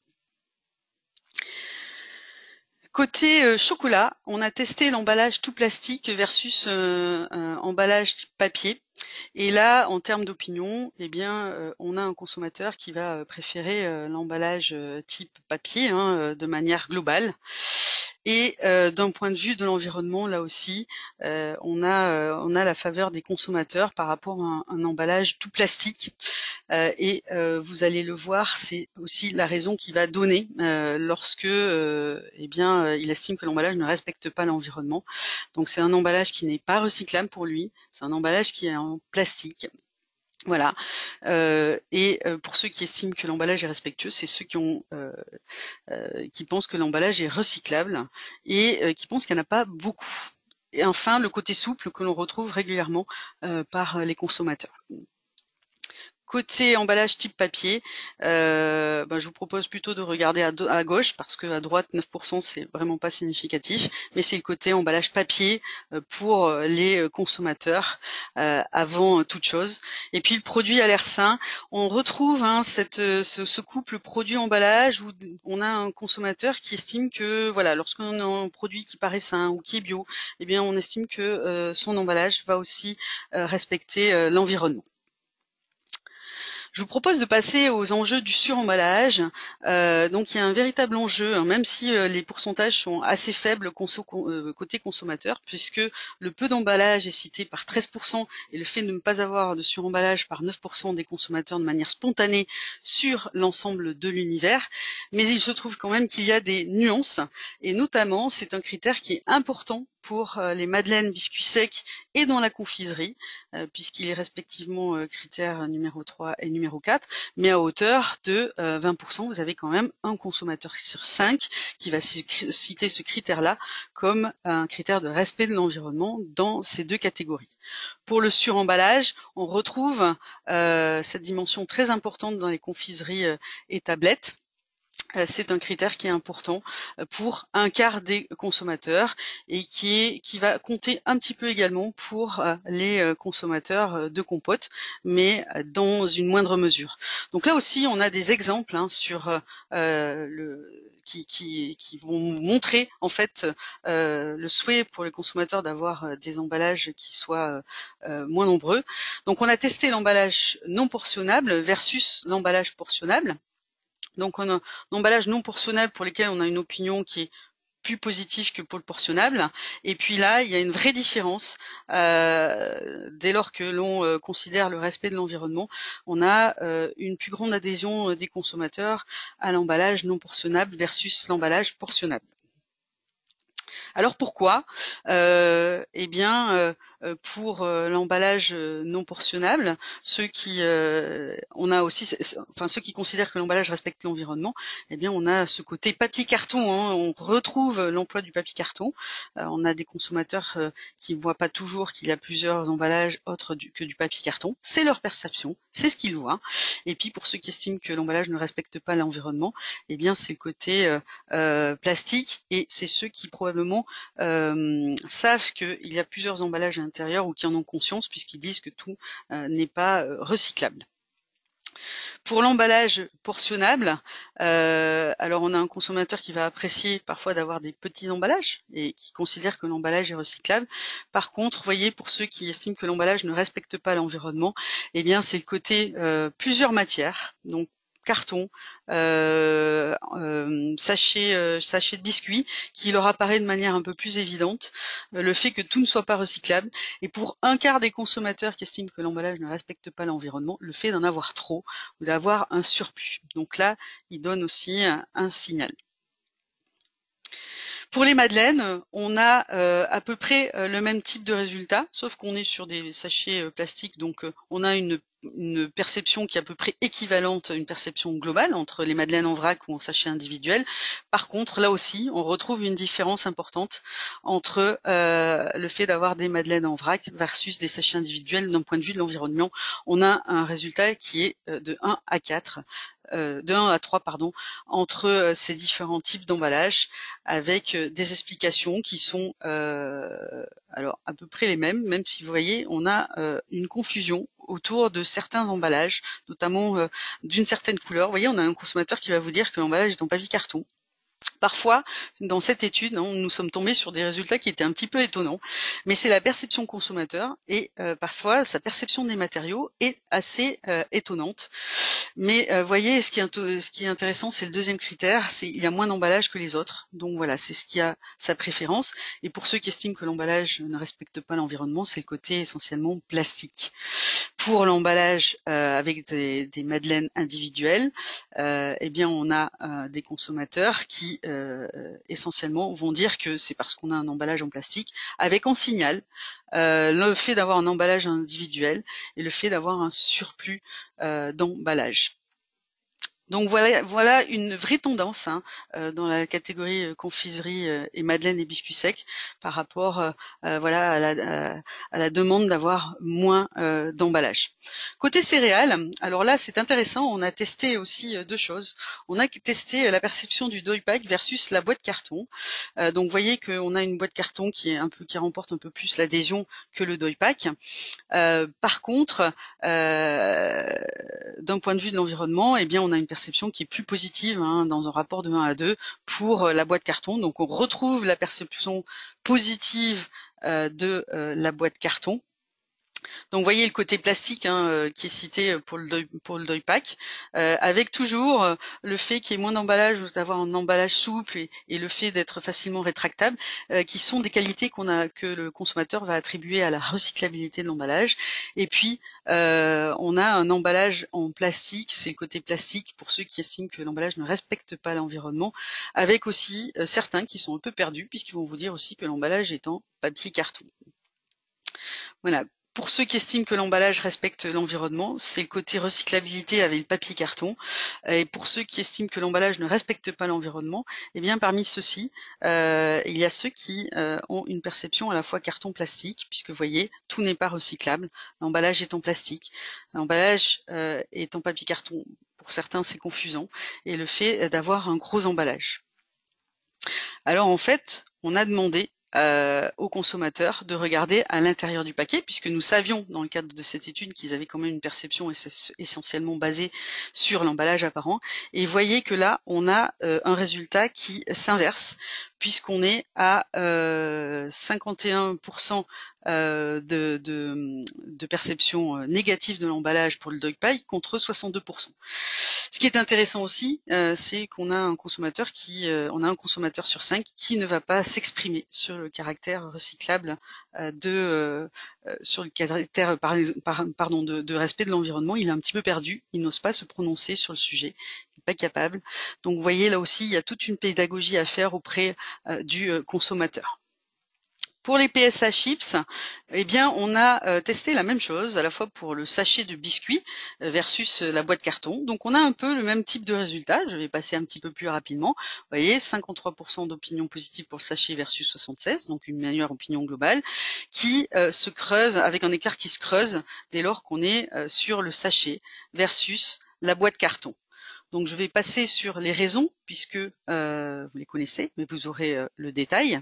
Côté chocolat, on a testé l'emballage tout plastique versus emballage type papier. Et là, en termes d'opinion, eh bien, on a un consommateur qui va préférer l'emballage type papier, hein, de manière globale. Et d'un point de vue de l'environnement, là aussi, on a la faveur des consommateurs par rapport à un emballage tout plastique. Et vous allez le voir, c'est aussi la raison qu'il va donner lorsque eh bien, il estime que l'emballage ne respecte pas l'environnement. Donc c'est un emballage qui n'est pas recyclable pour lui, c'est un emballage qui est en plastique. Voilà. Et pour ceux qui estiment que l'emballage est respectueux, c'est ceux qui pensent que l'emballage est recyclable et qui pensent qu'il n'y en a pas beaucoup. Et enfin, le côté souple que l'on retrouve régulièrement par les consommateurs. Côté emballage type papier, je vous propose plutôt de regarder à gauche parce que à droite 9% c'est vraiment pas significatif, mais c'est le côté emballage papier pour les consommateurs avant toute chose. Et puis le produit a l'air sain. On retrouve ce couple produit-emballage où on a un consommateur qui estime que voilà, lorsqu'on a un produit qui paraît sain ou qui est bio, eh bien on estime que son emballage va aussi respecter l'environnement. Je vous propose de passer aux enjeux du suremballage. Donc il y a un véritable enjeu, hein, même si les pourcentages sont assez faibles côté consommateur, puisque le peu d'emballage est cité par 13% et le fait de ne pas avoir de suremballage par 9% des consommateurs de manière spontanée sur l'ensemble de l'univers. Mais il se trouve quand même qu'il y a des nuances, et notamment c'est un critère qui est important pour les madeleines biscuits secs et dans la confiserie, puisqu'il est respectivement critère numéro 3 et numéro 4, mais à hauteur de 20%, vous avez quand même un consommateur sur 5 qui va citer ce critère-là comme un critère de respect de l'environnement dans ces deux catégories. Pour le suremballage, on retrouve cette dimension très importante dans les confiseries et tablettes. C'est un critère qui est important pour un quart des consommateurs et qui va compter un petit peu également pour les consommateurs de compote, mais dans une moindre mesure. Donc là aussi, on a des exemples sur qui vont montrer en fait le souhait pour les consommateurs d'avoir des emballages qui soient moins nombreux. Donc on a testé l'emballage non portionnable versus l'emballage portionnable. Donc on a un emballage non portionnable pour lesquels on a une opinion qui est plus positive que pour le portionnable. Et puis là, il y a une vraie différence dès lors que l'on considère le respect de l'environnement. On a une plus grande adhésion des consommateurs à l'emballage non portionnable versus l'emballage portionnable. Alors pourquoi Eh bien, pour l'emballage non portionnable, ceux qui considèrent que l'emballage respecte l'environnement, eh bien, on a ce côté papier carton. Hein, on retrouve l'emploi du papier carton. On a des consommateurs qui ne voient pas toujours qu'il y a plusieurs emballages autres que du papier carton. C'est leur perception, c'est ce qu'ils voient. Et puis pour ceux qui estiment que l'emballage ne respecte pas l'environnement, eh bien, c'est le côté plastique, et c'est ceux qui probablement savent qu'il y a plusieurs emballages à l'intérieur ou qui en ont conscience puisqu'ils disent que tout n'est pas recyclable. Pour l'emballage portionnable, alors on a un consommateur qui va apprécier parfois d'avoir des petits emballages et qui considère que l'emballage est recyclable. Par contre, vous voyez, pour ceux qui estiment que l'emballage ne respecte pas l'environnement, eh bien c'est le côté plusieurs matières, donc carton, sachet de biscuits, qui leur apparaît de manière un peu plus évidente, le fait que tout ne soit pas recyclable. Et pour un quart des consommateurs qui estiment que l'emballage ne respecte pas l'environnement, le fait d'en avoir trop ou d'avoir un surplus. Donc là, il donne aussi un signal. Pour les madeleines, on a à peu près le même type de résultat, sauf qu'on est sur des sachets plastiques, donc on a une perception qui est à peu près équivalente à une perception globale entre les madeleines en vrac ou en sachet individuel. Par contre, là aussi, on retrouve une différence importante entre le fait d'avoir des madeleines en vrac versus des sachets individuels d'un point de vue de l'environnement. On a un résultat qui est de 1 à 4. De 1 à 3 pardon, entre ces différents types d'emballage, avec des explications qui sont alors à peu près les mêmes, même si vous voyez, on a une confusion autour de certains emballages, notamment d'une certaine couleur. Vous voyez, on a un consommateur qui va vous dire que l'emballage est en papier carton. Parfois, dans cette étude, nous sommes tombés sur des résultats qui étaient un petit peu étonnants, mais c'est la perception consommateur et parfois sa perception des matériaux est assez étonnante. Mais voyez, ce qui est intéressant, c'est le deuxième critère, c'est il y a moins d'emballage que les autres. Donc voilà, c'est ce qui a sa préférence. Et pour ceux qui estiment que l'emballage ne respecte pas l'environnement, c'est le côté essentiellement plastique. Pour l'emballage avec des madeleines individuelles, eh bien on a des consommateurs qui essentiellement vont dire que c'est parce qu'on a un emballage en plastique avec en signal le fait d'avoir un emballage individuel et le fait d'avoir un surplus d'emballage. Donc voilà une vraie tendance dans la catégorie confiserie et madeleine et biscuits secs par rapport voilà à la demande d'avoir moins d'emballage. Côté céréales, alors là c'est intéressant, on a testé aussi deux choses. On a testé la perception du doy pack versus la boîte carton. Donc vous voyez qu'on a une boîte carton qui remporte un peu plus l'adhésion que le doy pack. Par contre, d'un point de vue de l'environnement, eh bien, on a une perception qui est plus positive dans un rapport de 1 à 2 pour la boîte carton. Donc, on retrouve la perception positive de la boîte carton. Donc, vous voyez le côté plastique qui est cité pour le doy pack, avec toujours le fait qu'il y ait moins d'emballage, d'avoir un emballage souple et le fait d'être facilement rétractable, qui sont des qualités que le consommateur va attribuer à la recyclabilité de l'emballage. Et puis, on a un emballage en plastique, c'est le côté plastique pour ceux qui estiment que l'emballage ne respecte pas l'environnement, avec aussi certains qui sont un peu perdus, puisqu'ils vont vous dire aussi que l'emballage est en papier carton. Voilà. Pour ceux qui estiment que l'emballage respecte l'environnement, c'est le côté recyclabilité avec le papier carton. Et pour ceux qui estiment que l'emballage ne respecte pas l'environnement, eh bien parmi ceux-ci, il y a ceux qui ont une perception à la fois carton-plastique, puisque vous voyez, tout n'est pas recyclable. L'emballage est en plastique, l'emballage est en papier carton. Pour certains, c'est confusant. Et le fait d'avoir un gros emballage. Alors en fait, on a demandé aux consommateurs de regarder à l'intérieur du paquet, puisque nous savions dans le cadre de cette étude qu'ils avaient quand même une perception essentiellement basée sur l'emballage apparent. Et voyez que là, on a un résultat qui s'inverse, puisqu'on est à 51% de perception négative de l'emballage pour le dog pie contre 62%. Ce qui est intéressant aussi, c'est qu'on a un consommateur sur 5 qui ne va pas s'exprimer sur le caractère recyclable sur le caractère de respect de l'environnement. Il est un petit peu perdu, il n'ose pas se prononcer sur le sujet, il n'est pas capable. Donc vous voyez là aussi, il y a toute une pédagogie à faire auprès du consommateur. Pour les PSA chips, eh bien, on a testé la même chose, à la fois pour le sachet de biscuits versus la boîte carton. Donc, on a un peu le même type de résultat. Je vais passer un petit peu plus rapidement. Vous voyez, 53% d'opinion positive pour le sachet versus 76, donc une meilleure opinion globale, qui se creuse, avec un écart qui se creuse dès lors qu'on est sur le sachet versus la boîte carton. Donc, je vais passer sur les raisons, puisque vous les connaissez, mais vous aurez le détail.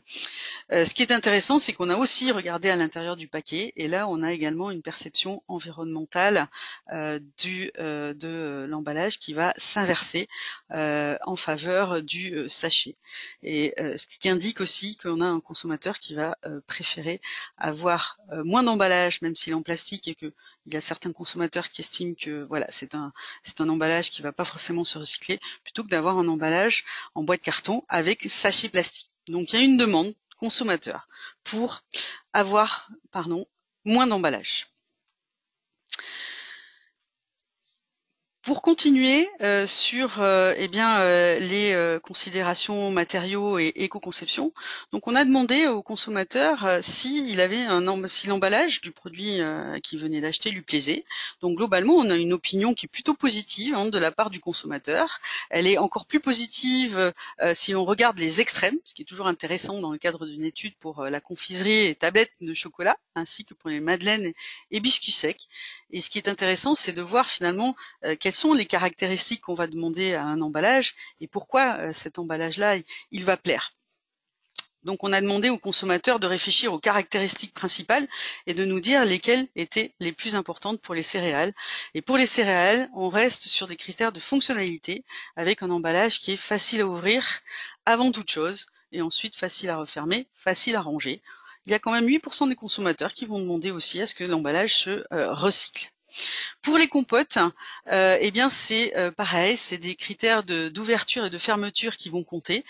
Ce qui est intéressant, c'est qu'on a aussi regardé à l'intérieur du paquet, et là, on a également une perception environnementale de l'emballage qui va s'inverser en faveur du sachet. Et ce qui indique aussi qu'on a un consommateur qui va préférer avoir moins d'emballage, même s'il est en plastique, et que il y a certains consommateurs qui estiment que voilà, c'est un emballage qui va pas forcément se recycler, plutôt que d'avoir un emballage en boîte carton avec sachet plastique. Donc il y a une demande consommateur pour avoir moins d'emballage. Pour continuer sur les considérations matériaux et éco-conception, donc on a demandé au consommateur si l'emballage du produit qu'il venait d'acheter lui plaisait. Donc globalement, on a une opinion qui est plutôt positive de la part du consommateur. Elle est encore plus positive si on regarde les extrêmes, ce qui est toujours intéressant dans le cadre d'une étude pour la confiserie et tablettes de chocolat, ainsi que pour les madeleines et biscuits secs. Et ce qui est intéressant, c'est de voir finalement quelles sont les caractéristiques qu'on va demander à un emballage et pourquoi cet emballage-là, il va plaire. Donc on a demandé aux consommateurs de réfléchir aux caractéristiques principales et de nous dire lesquelles étaient les plus importantes pour les céréales. Et pour les céréales, on reste sur des critères de fonctionnalité avec un emballage qui est facile à ouvrir avant toute chose et ensuite facile à refermer, facile à ranger. Il y a quand même 8% des consommateurs qui vont demander aussi à ce que l'emballage se recycle. Pour les compotes, eh bien c'est pareil, c'est des critères d'ouverture et de fermeture qui vont compter,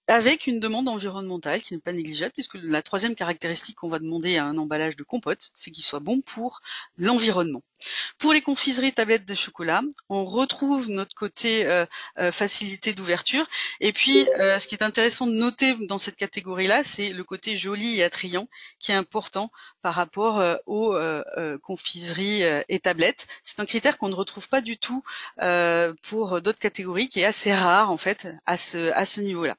avec une demande environnementale qui n'est pas négligeable, puisque la troisième caractéristique qu'on va demander à un emballage de compote, c'est qu'il soit bon pour l'environnement. Pour les confiseries tablettes de chocolat, on retrouve notre côté facilité d'ouverture. Et puis, ce qui est intéressant de noter dans cette catégorie-là, c'est le côté joli et attrayant qui est important par rapport aux confiseries et tablettes. C'est un critère qu'on ne retrouve pas du tout pour d'autres catégories, qui est assez rare en fait à ce niveau-là.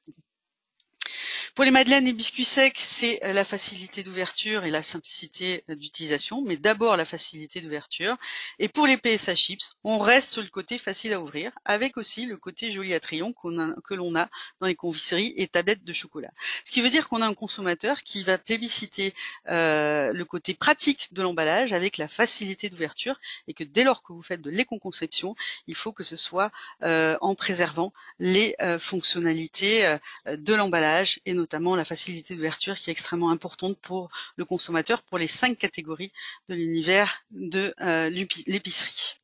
Pour les madeleines et biscuits secs, c'est la facilité d'ouverture et la simplicité d'utilisation, mais d'abord la facilité d'ouverture. Et pour les PSA chips, on reste sur le côté facile à ouvrir, avec aussi le côté joli attrayant que l'on a dans les confiseries et tablettes de chocolat. Ce qui veut dire qu'on a un consommateur qui va plébisciter le côté pratique de l'emballage avec la facilité d'ouverture, et que dès lors que vous faites de l'éco-conception, il faut que ce soit en préservant les fonctionnalités de l'emballage et notamment la facilité d'ouverture qui est extrêmement importante pour le consommateur pour les 5 catégories de l'univers de l'épicerie.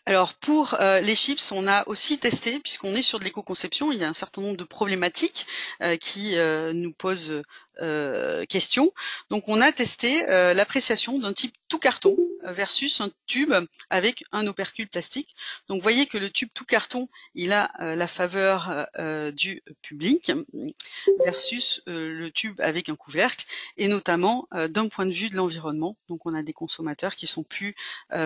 Alors pour les chips, on a aussi testé, puisqu'on est sur de l'éco-conception, il y a un certain nombre de problématiques qui nous posent question. Donc on a testé l'appréciation d'un type tout carton versus un tube avec un opercule plastique. Donc vous voyez que le tube tout carton, il a la faveur du public versus le tube avec un couvercle, et notamment d'un point de vue de l'environnement. Donc on a des consommateurs qui sont plus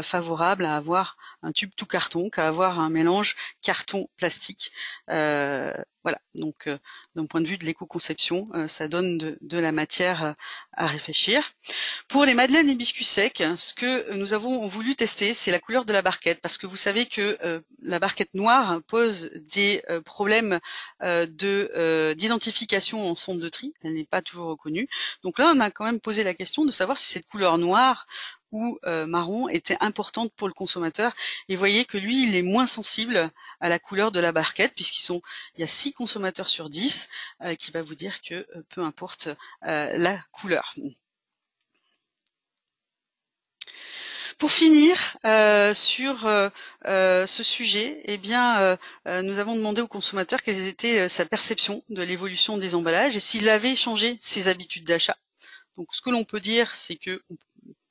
favorables à avoir un tube tout carton qu'à avoir un mélange carton-plastique. Voilà, donc d'un point de vue de l'éco-conception, ça donne de la matière à réfléchir. Pour les madeleines et biscuits secs, ce que nous avons voulu tester, c'est la couleur de la barquette, parce que vous savez que la barquette noire pose des problèmes d'identification en centre de tri, elle n'est pas toujours reconnue. Donc là, on a quand même posé la question de savoir si cette couleur noire ou marron était importante pour le consommateur. Et vous voyez que lui, il est moins sensible à la couleur de la barquette, il y a 6 consommateurs sur 10 qui va vous dire que peu importe la couleur. Pour finir sur ce sujet, eh bien, nous avons demandé au consommateur quelle était sa perception de l'évolution des emballages et s'il avait changé ses habitudes d'achat. Donc, ce que l'on peut dire, c'est que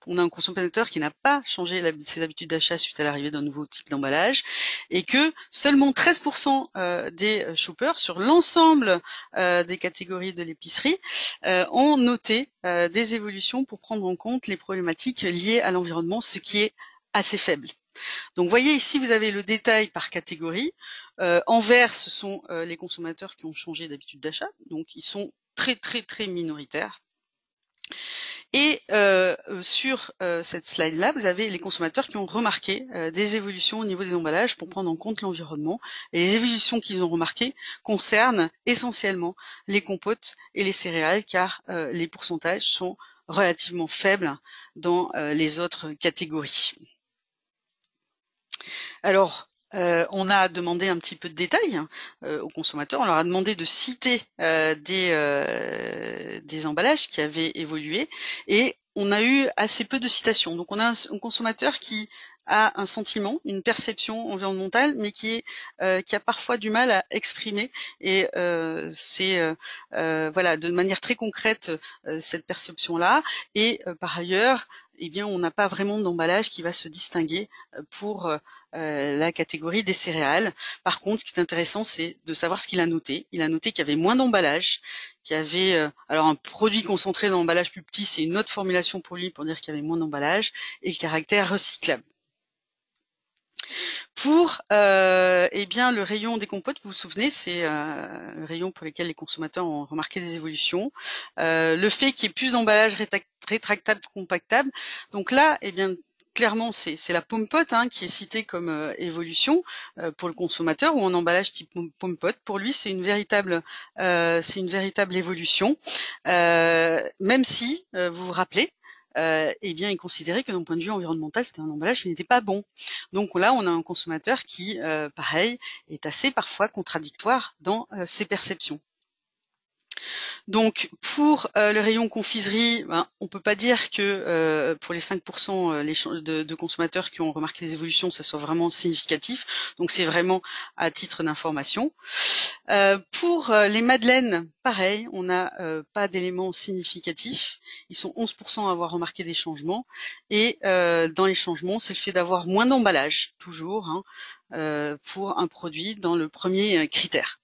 on a un consommateur qui n'a pas changé ses habitudes d'achat suite à l'arrivée d'un nouveau type d'emballage, et que seulement 13% des shoppers sur l'ensemble des catégories de l'épicerie ont noté des évolutions pour prendre en compte les problématiques liées à l'environnement, ce qui est assez faible. Donc, vous voyez ici, vous avez le détail par catégorie. En vert, ce sont les consommateurs qui ont changé d'habitude d'achat, donc ils sont très minoritaires. Et sur cette slide-là, vous avez les consommateurs qui ont remarqué des évolutions au niveau des emballages pour prendre en compte l'environnement. Et les évolutions qu'ils ont remarquées concernent essentiellement les compotes et les céréales, car les pourcentages sont relativement faibles dans les autres catégories. Alors, on a demandé un petit peu de détails aux consommateurs. On leur a demandé de citer des emballages qui avaient évolué, et on a eu assez peu de citations. Donc on a un consommateur qui a un sentiment, une perception environnementale, mais qui a parfois du mal à exprimer, et c'est voilà, de manière très concrète cette perception-là. Et par ailleurs, eh bien, on n'a pas vraiment d'emballage qui va se distinguer pour la catégorie des céréales. Par contre, ce qui est intéressant, c'est de savoir ce qu'il a noté. Il a noté qu'il y avait moins d'emballage, qu'il y avait alors un produit concentré dans l'emballage plus petit, c'est une autre formulation pour lui pour dire qu'il y avait moins d'emballage, et le caractère recyclable. Pour eh bien, le rayon des compotes, vous vous souvenez, c'est le rayon pour lequel les consommateurs ont remarqué des évolutions. Le fait qu'il y ait plus d'emballage rétractable, compactable. Donc là, eh bien, clairement, c'est la pomme-pote hein, qui est citée comme évolution pour le consommateur, ou un emballage type pomme-pote. Pour lui, c'est une véritable évolution, même si vous vous rappelez. Eh bien, il considérait que d'un point de vue environnemental, c'était un emballage qui n'était pas bon. Donc là, on a un consommateur qui, pareil, est assez parfois contradictoire dans ses perceptions. Donc pour le rayon confiserie, on peut pas dire que pour les 5% de consommateurs qui ont remarqué les évolutions, ça soit vraiment significatif. Donc c'est vraiment à titre d'information. Pour les madeleines, pareil, on n'a pas d'éléments significatifs. Ils sont 11% à avoir remarqué des changements. Et dans les changements, c'est le fait d'avoir moins d'emballage, toujours, hein, pour un produit dans le premier critère.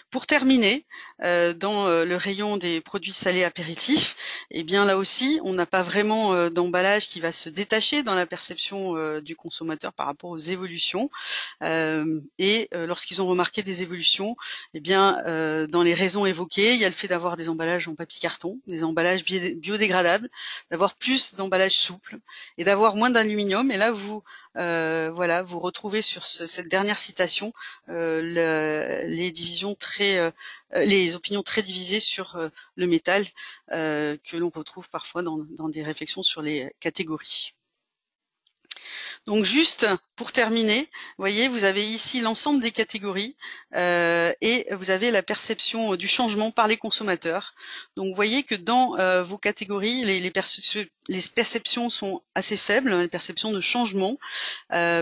Pour terminer, dans le rayon des produits salés apéritifs, eh bien là aussi, on n'a pas vraiment d'emballage qui va se détacher dans la perception du consommateur par rapport aux évolutions. Et lorsqu'ils ont remarqué des évolutions, eh bien dans les raisons évoquées, il y a le fait d'avoir des emballages en papier carton, des emballages biodégradables, d'avoir plus d'emballages souples et d'avoir moins d'aluminium. Et là, vous voilà, vous retrouvez sur cette dernière citation les divisions les opinions très divisées sur le métal que l'on retrouve parfois dans des réflexions sur les catégories. Donc juste pour terminer, vous voyez, vous avez ici l'ensemble des catégories et vous avez la perception du changement par les consommateurs. Donc vous voyez que dans vos catégories, les perceptions sont assez faibles, les perceptions de changement,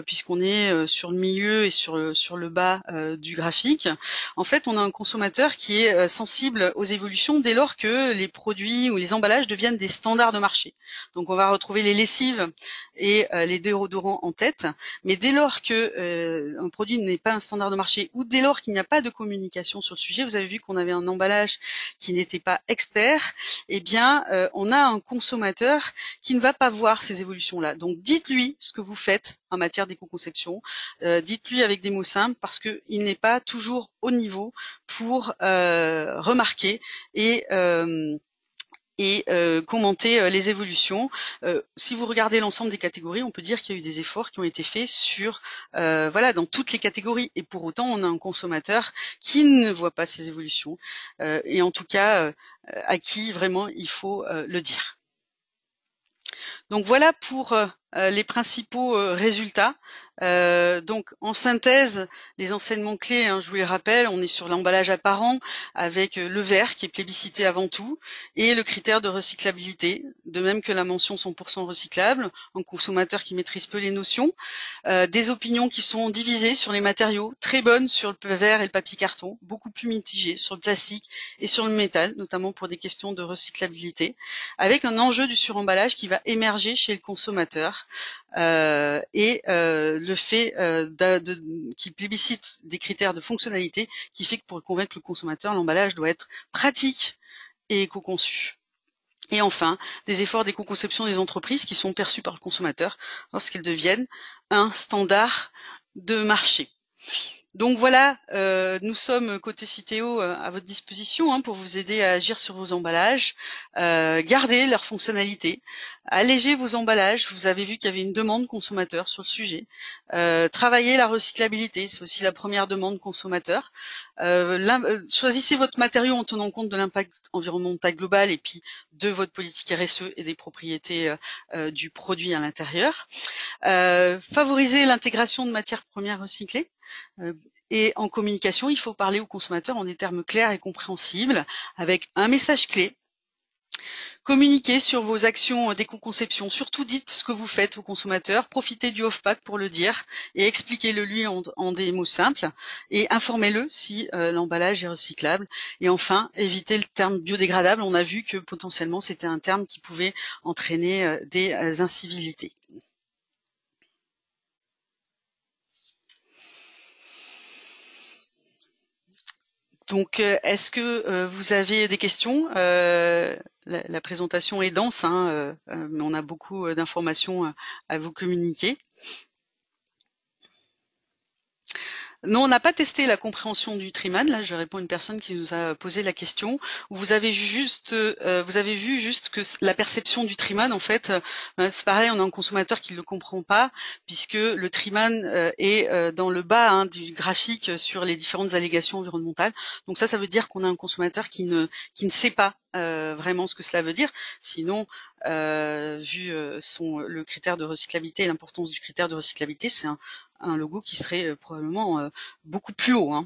puisqu'on est sur le milieu et sur le bas du graphique. En fait, on a un consommateur qui est sensible aux évolutions dès lors que les produits ou les emballages deviennent des standards de marché. Donc on va retrouver les lessives et les déodorants en tête, mais dès lors que un produit n'est pas un standard de marché, ou dès lors qu'il n'y a pas de communication sur le sujet, vous avez vu qu'on avait un emballage qui n'était pas expert, eh bien on a un consommateur qui ne va pas voir ces évolutions-là. Donc dites-lui ce que vous faites en matière d'éco-conception, dites-lui avec des mots simples, parce qu'il n'est pas toujours au niveau pour remarquer et commenter les évolutions. Si vous regardez l'ensemble des catégories, on peut dire qu'il y a eu des efforts qui ont été faits sur voilà, dans toutes les catégories, et pour autant on a un consommateur qui ne voit pas ces évolutions et en tout cas à qui vraiment il faut le dire. Donc voilà pour les principaux résultats. Donc en synthèse, les enseignements clés, hein, je vous les rappelle, on est sur l'emballage apparent avec le verre qui est plébiscité avant tout et le critère de recyclabilité, de même que la mention 100% recyclable, un consommateur qui maîtrise peu les notions, des opinions qui sont divisées sur les matériaux, très bonnes sur le verre et le papier carton, beaucoup plus mitigées sur le plastique et sur le métal, notamment pour des questions de recyclabilité, avec un enjeu du suremballage qui va émerger chez le consommateur et le fait qui plébiscite des critères de fonctionnalité qui fait que pour convaincre le consommateur, l'emballage doit être pratique et éco-conçu. Et enfin, des efforts d'éco-conception des entreprises qui sont perçus par le consommateur lorsqu'elles deviennent un standard de marché. Donc voilà, nous sommes côté Citeo à votre disposition pour vous aider à agir sur vos emballages, garder leur fonctionnalité, alléger vos emballages. Vous avez vu qu'il y avait une demande consommateur sur le sujet. Travailler la recyclabilité, c'est aussi la première demande consommateur. Choisissez votre matériau en tenant compte de l'impact environnemental global et puis de votre politique RSE et des propriétés du produit à l'intérieur. Favoriser l'intégration de matières premières recyclées. Et en communication, il faut parler aux consommateurs en des termes clairs et compréhensibles, avec un message clé. Communiquez sur vos actions d'éco-conception. Surtout, dites ce que vous faites aux consommateurs. Profitez du off-pack pour le dire et expliquez-le lui en des mots simples. Et informez-le si l'emballage est recyclable. Et enfin, évitez le terme biodégradable. On a vu que potentiellement, c'était un terme qui pouvait entraîner des incivilités. Donc, est-ce que vous avez des questions? La présentation est dense, mais on a beaucoup d'informations à vous communiquer. Non, on n'a pas testé la compréhension du Triman. Là, je réponds à une personne qui nous a posé la question. Vous avez vous avez vu juste que la perception du Triman, en fait, c'est pareil. On a un consommateur qui ne le comprend pas, puisque le Triman est dans le bas du graphique sur les différentes allégations environnementales. Donc ça veut dire qu'on a un consommateur qui ne sait pas vraiment ce que cela veut dire. Sinon, vu le critère de recyclabilité et l'importance du critère de recyclabilité, c'est un logo qui serait probablement beaucoup plus haut. Hein.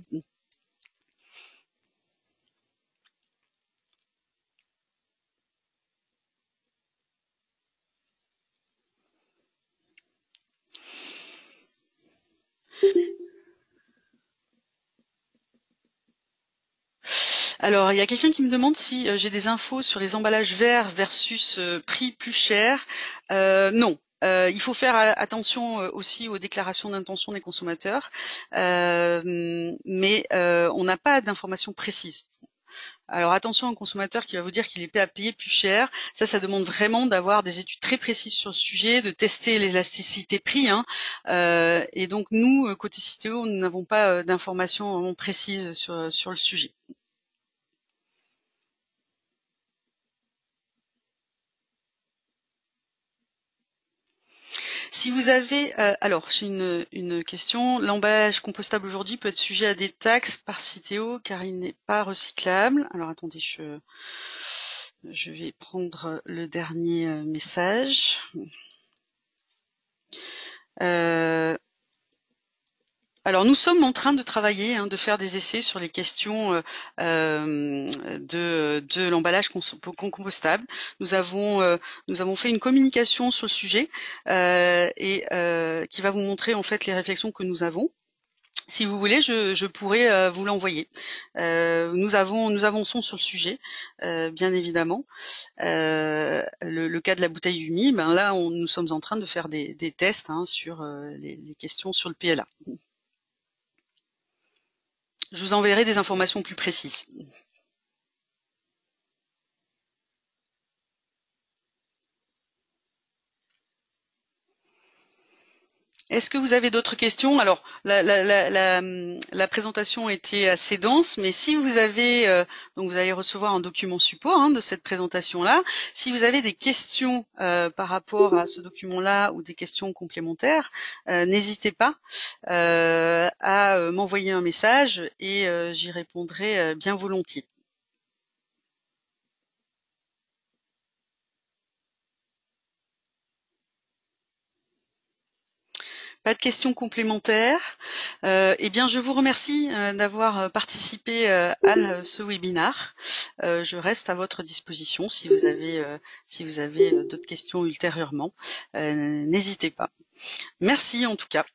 Alors, il y a quelqu'un qui me demande si j'ai des infos sur les emballages verts versus prix plus cher. Non. Il faut faire attention aussi aux déclarations d'intention des consommateurs, mais on n'a pas d'informations précises. Alors attention à un consommateur qui va vous dire qu'il est prêt à payer plus cher. Ça demande vraiment d'avoir des études très précises sur le sujet, de tester l'élasticité prix. Hein. Et donc nous, côté Citeo, nous n'avons pas d'informations vraiment précises sur le sujet. Si vous avez, alors j'ai une question. L'emballage compostable aujourd'hui peut être sujet à des taxes par Citeo car il n'est pas recyclable. Alors attendez, je vais prendre le dernier message. Alors nous sommes en train de travailler, de faire des essais sur les questions de l'emballage compostable. Nous avons fait une communication sur le sujet et qui va vous montrer en fait les réflexions que nous avons. Si vous voulez, je pourrais vous l'envoyer. Nous avançons sur le sujet, bien évidemment. Le cas de la bouteille humide, là, nous sommes en train de faire des tests sur les questions sur le PLA. Je vous enverrai des informations plus précises. Est-ce que vous avez d'autres questions? Alors, la présentation était assez dense, mais si vous avez, donc vous allez recevoir un document support de cette présentation-là. Si vous avez des questions par rapport à ce document-là ou des questions complémentaires, n'hésitez pas à m'envoyer un message et j'y répondrai bien volontiers. Pas de questions complémentaires. Eh bien, je vous remercie d'avoir participé à ce webinaire. Je reste à votre disposition si vous avez d'autres questions ultérieurement. N'hésitez pas. Merci en tout cas.